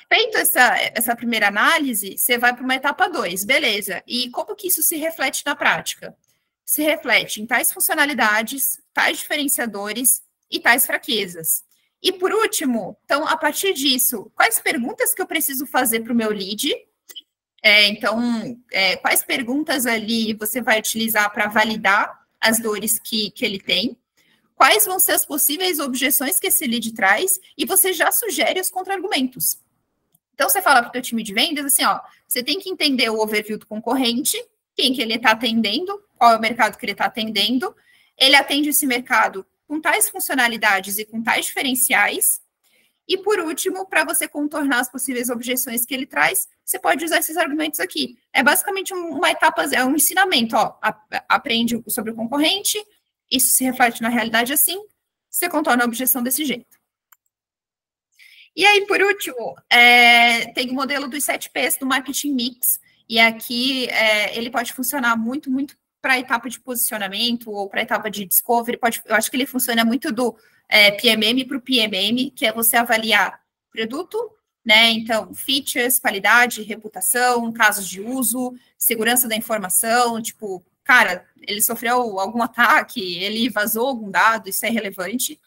Feito essa primeira análise, você vai para uma etapa 2, beleza. E como que isso se reflete na prática? Se reflete em tais funcionalidades, tais diferenciadores e tais fraquezas. E por último, então, a partir disso, quais perguntas que eu preciso fazer para o meu lead? Então, quais perguntas ali você vai utilizar para validar as dores que ele tem? Quais vão ser as possíveis objeções que esse lead traz? E você já sugere os contra-argumentos. Então, você fala para o teu time de vendas, assim, você tem que entender o overview do concorrente, quem que ele está atendendo, qual é o mercado que ele está atendendo, ele atende esse mercado com tais funcionalidades e com tais diferenciais, e, por último, para você contornar as possíveis objeções que ele traz, você pode usar esses argumentos aqui. É basicamente uma etapa, é um ensinamento, aprende sobre o concorrente, isso se reflete na realidade assim, você contorna a objeção desse jeito. E aí, por último, tem o modelo dos 7 Ps do Marketing Mix. E aqui ele pode funcionar muito para a etapa de posicionamento ou para a etapa de discovery. Eu acho que ele funciona muito do PMM para o PMM, que é você avaliar produto, né? Então, features, qualidade, reputação, casos de uso, segurança da informação, tipo, cara, ele sofreu algum ataque, ele vazou algum dado, isso é relevante.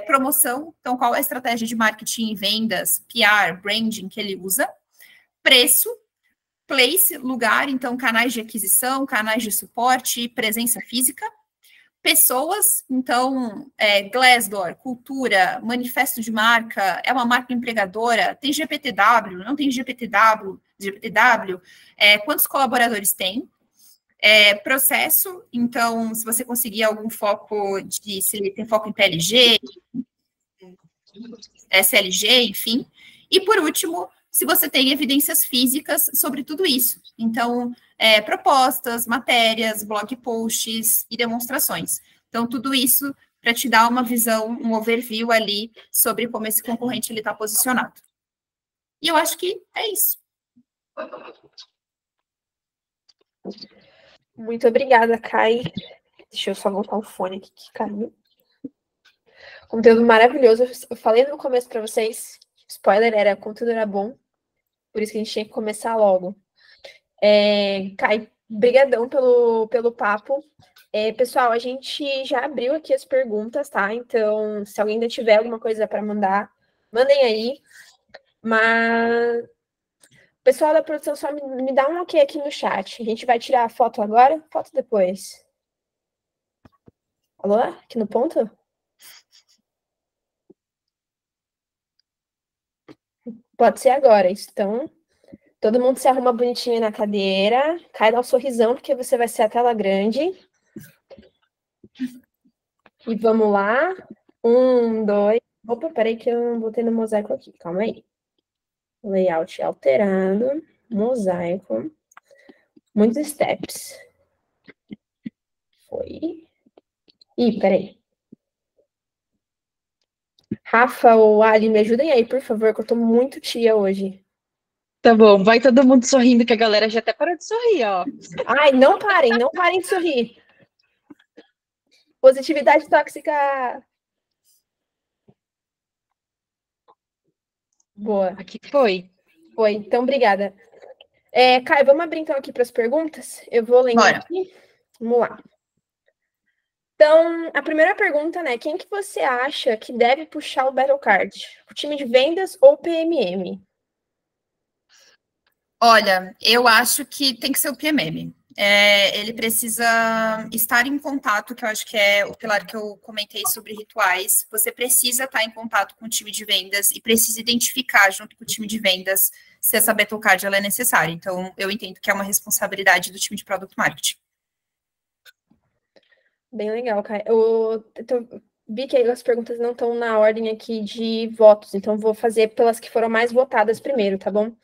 Promoção, então, qual é a estratégia de marketing e vendas, PR, branding que ele usa. Preço, place, lugar, então, canais de aquisição, canais de suporte, presença física. Pessoas, então, Glassdoor, cultura, manifesto de marca, é uma marca empregadora, tem GPTW, não tem GPTW, quantos colaboradores tem? Processo, então, se você conseguir algum foco se ele tem foco em PLG, SLG, enfim. E, por último, se você tem evidências físicas sobre tudo isso. Então, propostas, matérias, blog posts e demonstrações. Então, tudo isso para te dar uma visão, um overview ali sobre como esse concorrente está posicionado. E eu acho que é isso. Muito obrigada, Kai. Deixa eu só voltar o fone aqui que caiu. Conteúdo maravilhoso. Eu falei no começo para vocês, spoiler, conteúdo era bom, por isso que a gente tinha que começar logo. Kai, brigadão pelo papo. Pessoal, a gente já abriu aqui as perguntas, tá? Então, se alguém ainda tiver alguma coisa para mandar, mandem aí. Mas, pessoal da produção, só me dá um ok aqui no chat. A gente vai tirar a foto agora? Foto depois. Alô? Aqui no ponto? Pode ser agora. Então, todo mundo se arruma bonitinho na cadeira. Cai, dá um sorrisão, porque você vai ser a tela grande. E vamos lá. 1, 2. Opa, peraí que eu botei no mosaico aqui. Calma aí. Layout alterado. Mosaico. Muitos steps. Foi. Ih, peraí. Rafa ou Ali, me ajudem aí, por favor, que eu tô muito tia hoje. Tá bom, vai todo mundo sorrindo, que a galera já até parou de sorrir, ó. Ai, não parem de sorrir. Positividade tóxica. Boa. Aqui foi. Foi, então obrigada. Caio, vamos abrir então aqui para as perguntas? Eu vou lendo aqui. Vamos lá. Então, a primeira pergunta, né? Quem que você acha que deve puxar o Battle Card? O time de vendas ou o PMM? Olha, eu acho que tem que ser o PMM. Ele precisa estar em contato, que eu acho que é o pilar que eu comentei sobre rituais. Você precisa estar em contato com o time de vendas e precisa identificar junto com o time de vendas se essa Battle Card ela é necessária. Então, eu entendo que é uma responsabilidade do time de Product Marketing. Bem legal, Caio. Eu vi que as perguntas não estão na ordem aqui de votos, então vou fazer pelas que foram mais votadas primeiro, tá bom?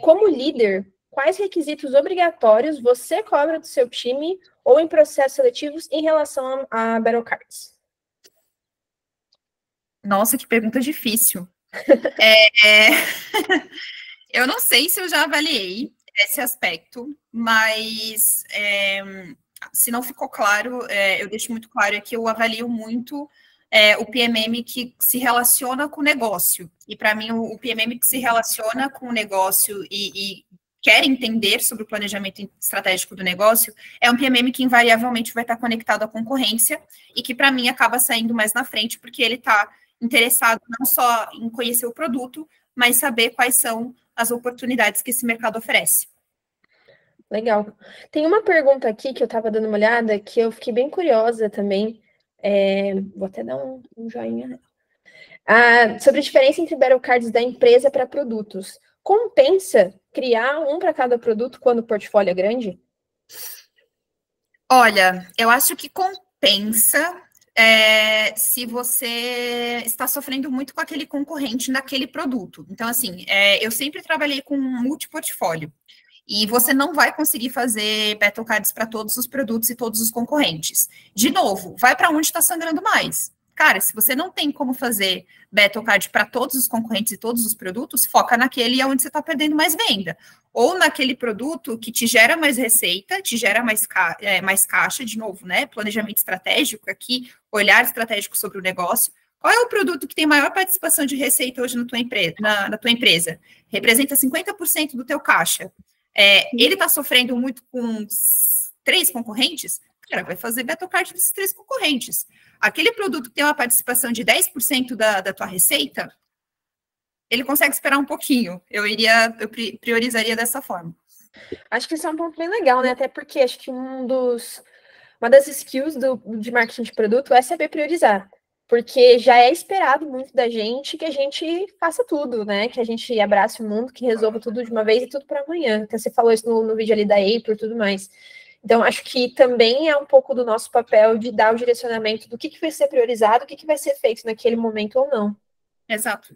Como líder, quais requisitos obrigatórios você cobra do seu time ou em processos seletivos em relação a Battle Cards? Nossa, que pergunta difícil. Eu não sei se eu já avaliei esse aspecto, mas se não ficou claro, eu deixo muito claro que eu avalio muito o PMM que se relaciona com o negócio. E, para mim, o PMM que se relaciona com o negócio e quer entender sobre o planejamento estratégico do negócio é um PMM que, invariavelmente, vai estar conectado à concorrência e que, para mim, acaba saindo mais na frente, porque ele está interessado não só em conhecer o produto, mas saber quais são as oportunidades que esse mercado oferece. Legal. Tem uma pergunta aqui que eu estava dando uma olhada que eu fiquei bem curiosa também. Vou até dar um joinha. Sobre a diferença entre Battle Cards da empresa para produtos. Compensa criar um para cada produto quando o portfólio é grande? Olha, eu acho que compensa se você está sofrendo muito com aquele concorrente naquele produto. Então, assim, eu sempre trabalhei com multiportfólio. E você não vai conseguir fazer Battle Cards para todos os produtos e todos os concorrentes. De novo, vai para onde está sangrando mais. Cara, se você não tem como fazer Battle Card para todos os concorrentes e todos os produtos, foca naquele onde você está perdendo mais venda. Ou naquele produto que te gera mais receita, te gera mais caixa, de novo, né? Planejamento estratégico aqui, olhar estratégico sobre o negócio. Qual é o produto que tem maior participação de receita hoje na tua empresa? Representa 50% do teu caixa. Ele está sofrendo muito com 3 concorrentes? Cara, vai fazer Battle Card desses 3 concorrentes. Aquele produto que tem uma participação de 10% da tua receita, ele consegue esperar um pouquinho. Eu priorizaria dessa forma. Acho que isso é um ponto bem legal, né? Até porque acho que uma das skills de marketing de produto é saber priorizar. Porque já é esperado muito da gente que a gente faça tudo, né? Que a gente abrace o mundo, que resolva tudo de uma vez e tudo para amanhã. Então, você falou isso no vídeo ali da April e tudo mais. Então, acho que também é um pouco do nosso papel de dar o direcionamento do que vai ser priorizado, o que vai ser feito naquele momento ou não. Exato.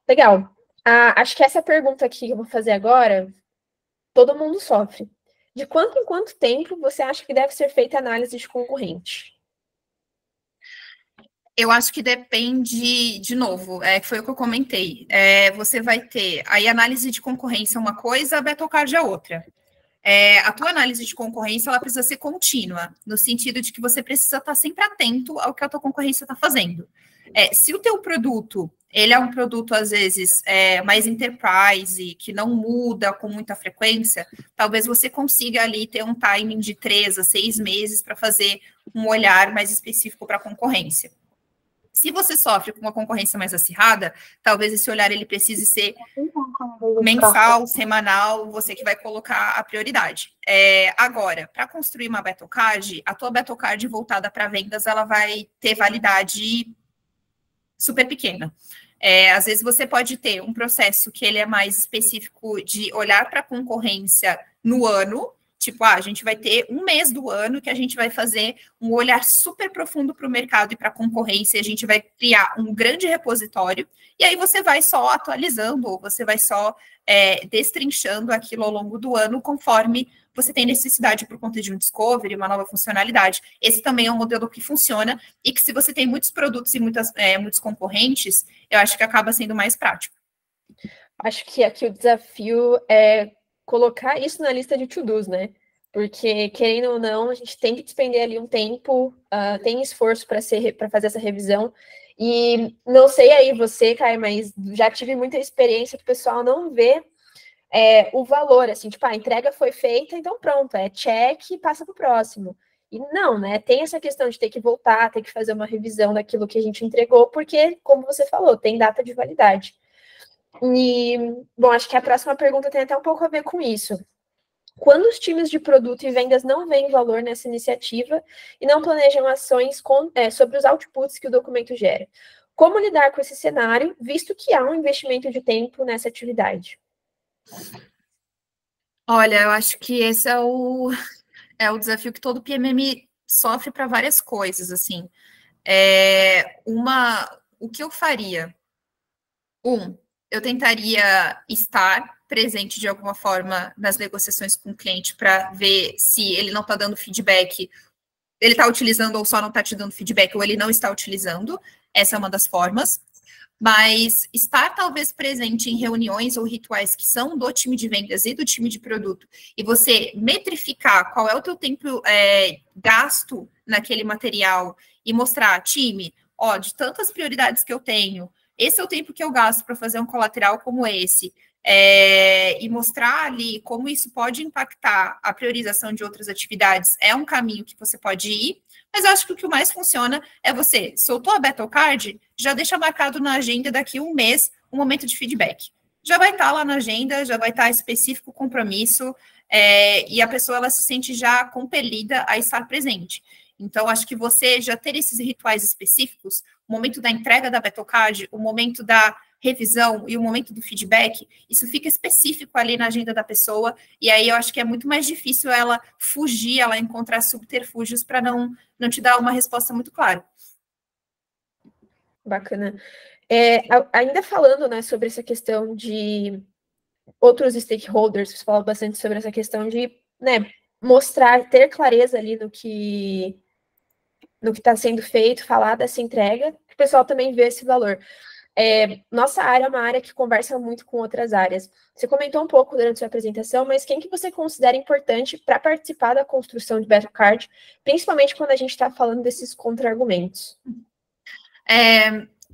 Legal. Acho que essa pergunta aqui que eu vou fazer agora, todo mundo sofre. De quanto em quanto tempo você acha que deve ser feita a análise de concorrente? Eu acho que depende, de novo, que foi o que eu comentei. Você vai ter aí análise de concorrência uma coisa, a Battle Card é outra. A tua análise de concorrência ela precisa ser contínua, no sentido de que você precisa estar sempre atento ao que a tua concorrência está fazendo. Se o teu produto, ele é um produto, às vezes, mais enterprise, que não muda com muita frequência, talvez você consiga ali ter um timing de 3 a 6 meses para fazer um olhar mais específico para a concorrência. Se você sofre com uma concorrência mais acirrada, talvez esse olhar ele precise ser mensal, semanal, você que vai colocar a prioridade. Agora, para construir uma Battle Card, a tua Battle Card voltada para vendas, ela vai ter validade super pequena. Às vezes você pode ter um processo que ele é mais específico de olhar para a concorrência no ano, tipo, a gente vai ter um mês do ano que a gente vai fazer um olhar super profundo para o mercado e para a concorrência, a gente vai criar um grande repositório, e aí você vai só atualizando, ou você vai só destrinchando aquilo ao longo do ano, conforme você tem necessidade por conta de um discovery, uma nova funcionalidade. Esse também é um modelo que funciona, e que se você tem muitos produtos e muitos concorrentes, eu acho que acaba sendo mais prático. Acho que aqui o desafio é colocar isso na lista de to-dos, né? Porque, querendo ou não, a gente tem que despender ali um tempo, tem esforço para fazer essa revisão. E não sei aí você, Caio, mas já tive muita experiência que o pessoal não vê o valor, assim, tipo, a entrega foi feita, então pronto, check e passa para o próximo. E não, né? Tem essa questão de ter que voltar, ter que fazer uma revisão daquilo que a gente entregou, porque, como você falou, tem data de validade. E, bom, acho que a próxima pergunta tem até um pouco a ver com isso. Quando os times de produto e vendas não veem valor nessa iniciativa e não planejam ações sobre os outputs que o documento gera, como lidar com esse cenário, visto que há um investimento de tempo nessa atividade? Olha, eu acho que esse é o desafio que todo PMM sofre para várias coisas, assim. O que eu faria? Eu tentaria estar presente de alguma forma nas negociações com o cliente para ver se ele não está dando feedback, ele está utilizando ou só não está te dando feedback, ou ele não está utilizando. Essa é uma das formas. Mas estar talvez presente em reuniões ou rituais que são do time de vendas e do time de produto, e você metrificar qual é o teu tempo gasto naquele material e mostrar, time, de tantas prioridades que eu tenho, esse é o tempo que eu gasto para fazer um colateral como esse, e mostrar ali como isso pode impactar a priorização de outras atividades, é um caminho que você pode ir, mas eu acho que o que mais funciona é você soltou a Battle Card, já deixa marcado na agenda daqui um mês um momento de feedback. Já vai estar lá na agenda, já vai estar específico o compromisso, e a pessoa ela se sente já compelida a estar presente. Então, acho que você já ter esses rituais específicos, o momento da entrega da Battle Card, o momento da revisão e o momento do feedback, isso fica específico ali na agenda da pessoa, e aí eu acho que é muito mais difícil ela fugir, ela encontrar subterfúgios para não te dar uma resposta muito clara. Bacana. Ainda falando, né, sobre essa questão de outros stakeholders, você fala bastante sobre essa questão de, né, mostrar, ter clareza ali no que no que está sendo feito, falar dessa entrega, que o pessoal também vê esse valor. Nossa área é uma área que conversa muito com outras áreas. Você comentou um pouco durante a sua apresentação, mas quem que você considera importante para participar da construção de Battle Card, principalmente quando a gente está falando desses contra-argumentos?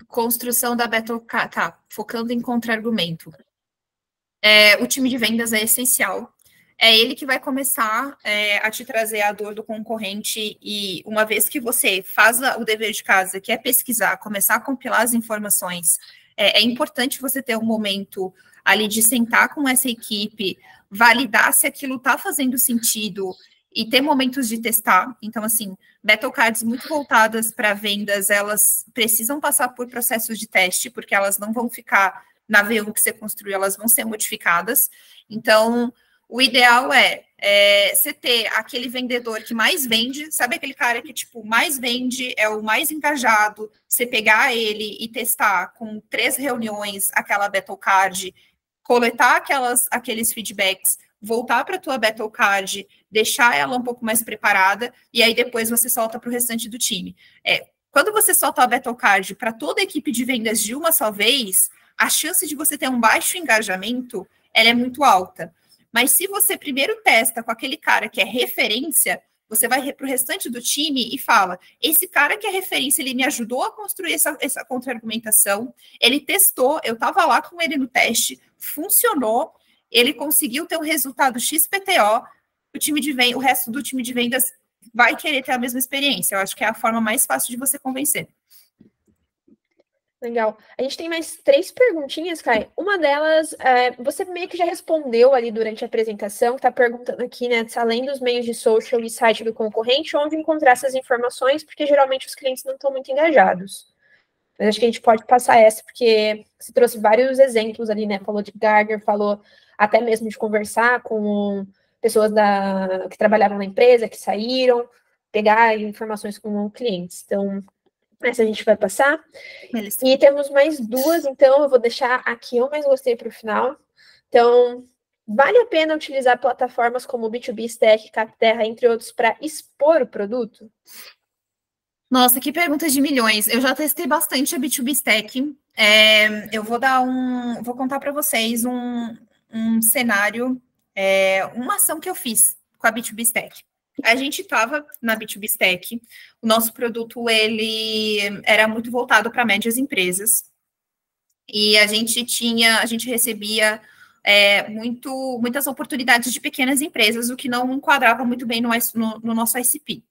Construção da Battle Card, tá, focando em contra-argumento. O time de vendas é essencial. É ele que vai começar a te trazer a dor do concorrente, e uma vez que você faz o dever de casa, que é pesquisar, começar a compilar as informações, é importante você ter um momento ali de sentar com essa equipe, validar se aquilo está fazendo sentido e ter momentos de testar. Então, assim, Battle Cards muito voltadas para vendas, elas precisam passar por processos de teste, porque elas não vão ficar na V1 que você construiu, elas vão ser modificadas. Então, o ideal é você ter aquele vendedor que mais vende, sabe aquele cara que, tipo, mais vende, é o mais engajado, você pegar ele e testar com 3 reuniões aquela Battle Card, coletar aqueles feedbacks, voltar para a tua Battle Card, deixar ela um pouco mais preparada, e aí depois você solta para o restante do time. Quando você solta a Battle Card para toda a equipe de vendas de uma só vez, a chance de você ter um baixo engajamento, ela é muito alta. Mas se você primeiro testa com aquele cara que é referência, você vai para o restante do time e fala, esse cara que é referência, ele me ajudou a construir essa contra-argumentação, ele testou, eu estava lá com ele no teste, funcionou, ele conseguiu ter um resultado XPTO, o resto do time de vendas vai querer ter a mesma experiência. Eu acho que é a forma mais fácil de você convencer. Legal. A gente tem mais 3 perguntinhas, Kai. Uma delas, você meio que já respondeu ali durante a apresentação, que está perguntando aqui, né, se além dos meios de social e site do concorrente, onde encontrar essas informações, porque geralmente os clientes não estão muito engajados. Mas acho que a gente pode passar essa, porque você trouxe vários exemplos ali, né, falou de Gartner, falou até mesmo de conversar com pessoas que trabalhavam na empresa, que saíram, pegar informações com clientes. Então, essa a gente vai passar. Beleza. E temos mais 2, então eu vou deixar aqui eu mais gostei para o final. Então, vale a pena utilizar plataformas como B2B Stack, Capterra, entre outros, para expor o produto? Nossa, que pergunta de milhões. Eu já testei bastante a B2B Stack. Eu vou contar para vocês um cenário, uma ação que eu fiz com a B2B Stack. A gente estava na B2B Stack, o nosso produto ele era muito voltado para médias empresas, e a gente recebia muitas oportunidades de pequenas empresas, o que não enquadrava muito bem no nosso ICP.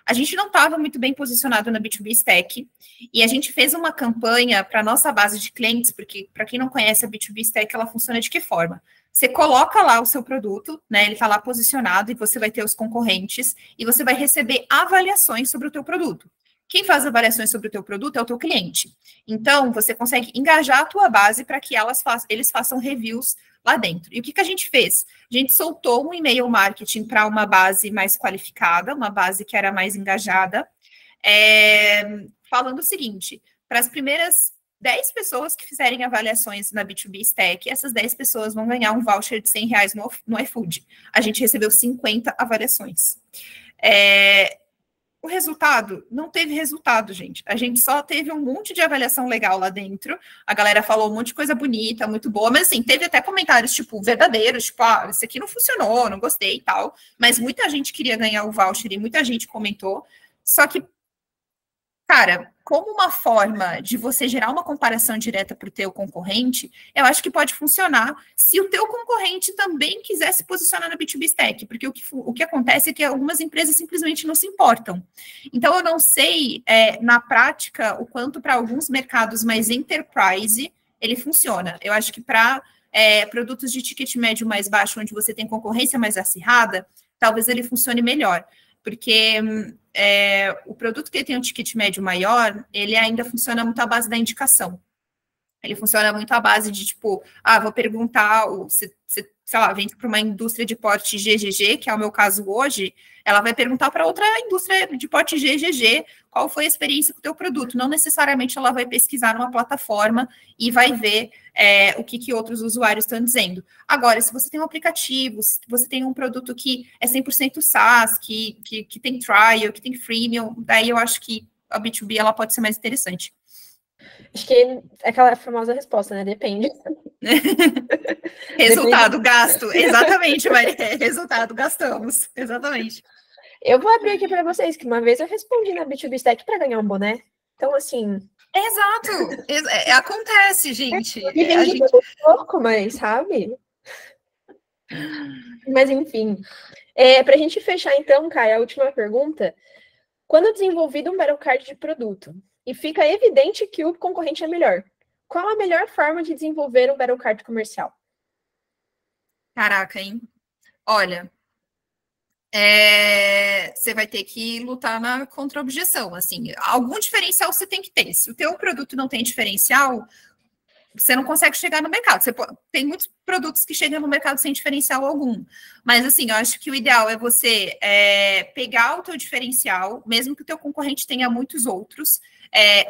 A gente não estava muito bem posicionado na B2B Stack, e a gente fez uma campanha para a nossa base de clientes, porque, para quem não conhece, a B2B Stack, ela funciona de que forma? Você coloca lá o seu produto, né? Ele está lá posicionado e você vai ter os concorrentes e você vai receber avaliações sobre o teu produto. Quem faz avaliações sobre o teu produto é o teu cliente. Então, você consegue engajar a tua base para que eles façam reviews lá dentro. E o que a gente fez? A gente soltou um e-mail marketing para uma base mais qualificada, uma base que era mais engajada, falando o seguinte, para as primeiras 10 pessoas que fizerem avaliações na B2B Stack, essas 10 pessoas vão ganhar um voucher de R$100 no iFood. A gente recebeu 50 avaliações. O resultado? não teve resultado, gente. A gente só teve um monte de avaliação legal lá dentro. A galera falou um monte de coisa bonita, muito boa, mas assim, teve até comentários, tipo, verdadeiros, tipo, isso aqui não funcionou, não gostei e tal. Mas muita gente queria ganhar o voucher e muita gente comentou. Só que, cara, como uma forma de você gerar uma comparação direta para o teu concorrente, eu acho que pode funcionar se o teu concorrente também quiser se posicionar na B2B Stack, porque o que acontece é que algumas empresas simplesmente não se importam. Então, eu não sei, na prática, o quanto para alguns mercados mais enterprise ele funciona. Eu acho que para produtos de ticket médio mais baixo, onde você tem concorrência mais acirrada, talvez ele funcione melhor, porque o produto que tem um ticket médio maior, ele ainda funciona muito à base da indicação. Ele funciona muito à base de, tipo, vou perguntar, você sei lá, vende para uma indústria de porte GGG, que é o meu caso hoje, ela vai perguntar para outra indústria de porte GGG qual foi a experiência com o teu produto. Não necessariamente ela vai pesquisar numa plataforma e vai ver o que outros usuários estão dizendo. Agora, se você tem um aplicativo, se você tem um produto que é 100% SaaS, que tem trial, que tem freemium, daí eu acho que a B2B ela pode ser mais interessante. Acho que é aquela famosa resposta, né? Depende. Resultado, depende. Gasto. Exatamente, Maria. Resultado, gastamos. Exatamente. Eu vou abrir aqui para vocês, que uma vez eu respondi na B2B Stack para ganhar um boné. Então, assim... Exato. Acontece, gente. A gente... pouco, mas, sabe? Mas, enfim. Para a gente fechar, então, Caio, a última pergunta. Quando desenvolvido um battle card de produto e fica evidente que o concorrente é melhor, qual a melhor forma de desenvolver um battle card comercial? Caraca, hein? Olha, você vai ter que lutar na contra-objeção, assim. Algum diferencial você tem que ter. Se o teu produto não tem diferencial, você não consegue chegar no mercado. Tem muitos produtos que chegam no mercado sem diferencial algum. Mas, assim, eu acho que o ideal é você pegar o teu diferencial, mesmo que o teu concorrente tenha muitos outros,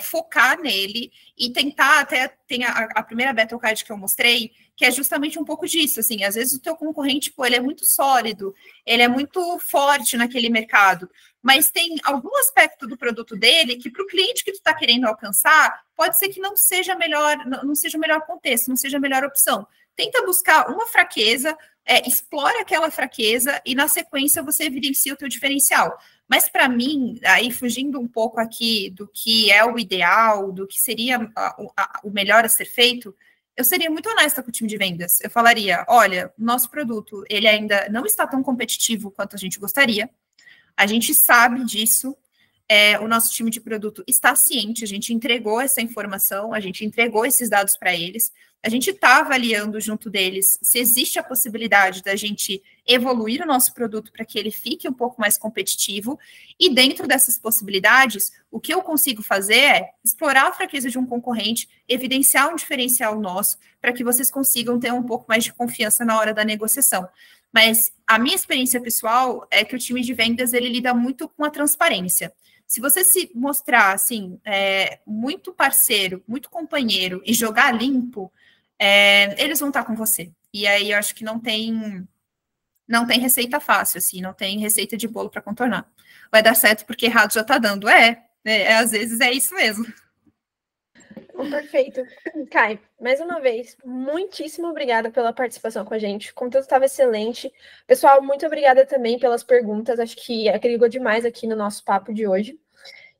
focar nele e tentar, até tem a primeira Battle Card que eu mostrei, que é justamente um pouco disso, assim, às vezes o teu concorrente, ele é muito sólido, ele é muito forte naquele mercado, mas tem algum aspecto do produto dele que para o cliente que tu está querendo alcançar, pode ser que não seja melhor, não seja o melhor contexto, não seja a melhor opção. Tenta buscar uma fraqueza, explora aquela fraqueza e na sequência você evidencia o teu diferencial. Mas para mim, aí fugindo um pouco aqui do que é o ideal, do que seria o melhor a ser feito, eu seria muito honesta com o time de vendas. Eu falaria, olha, nosso produto, ele ainda não está tão competitivo quanto a gente gostaria. A gente sabe disso. O nosso time de produto está ciente, a gente entregou essa informação, a gente entregou esses dados para eles. A gente está avaliando junto deles se existe a possibilidade da gente evoluir o nosso produto para que ele fique um pouco mais competitivo. E dentro dessas possibilidades, o que eu consigo fazer é explorar a fraqueza de um concorrente, evidenciar um diferencial nosso, para que vocês consigam ter um pouco mais de confiança na hora da negociação. Mas a minha experiência pessoal é que o time de vendas ele lida muito com a transparência. Se você se mostrar assim, muito parceiro, muito companheiro e jogar limpo, eles vão estar com você. E aí eu acho que não tem receita fácil, assim, não tem receita de bolo para contornar. Vai dar certo porque errado já está dando. Às vezes é isso mesmo. Perfeito. Kai, mais uma vez, muitíssimo obrigada pela participação com a gente. O conteúdo estava excelente. Pessoal, muito obrigada também pelas perguntas. Acho que agregou demais aqui no nosso papo de hoje.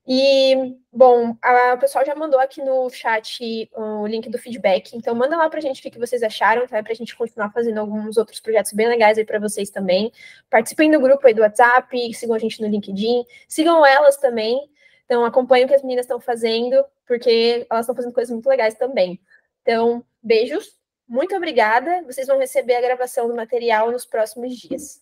E, bom, o pessoal já mandou aqui no chat o link do feedback, então manda lá pra gente o que vocês acharam, tá? Pra gente continuar fazendo alguns outros projetos bem legais aí pra vocês também. Participem do grupo aí do WhatsApp, sigam a gente no LinkedIn, sigam elas também. Então, acompanhem o que as meninas estão fazendo, porque elas estão fazendo coisas muito legais também. Então, beijos, muito obrigada. Vocês vão receber a gravação do material nos próximos dias.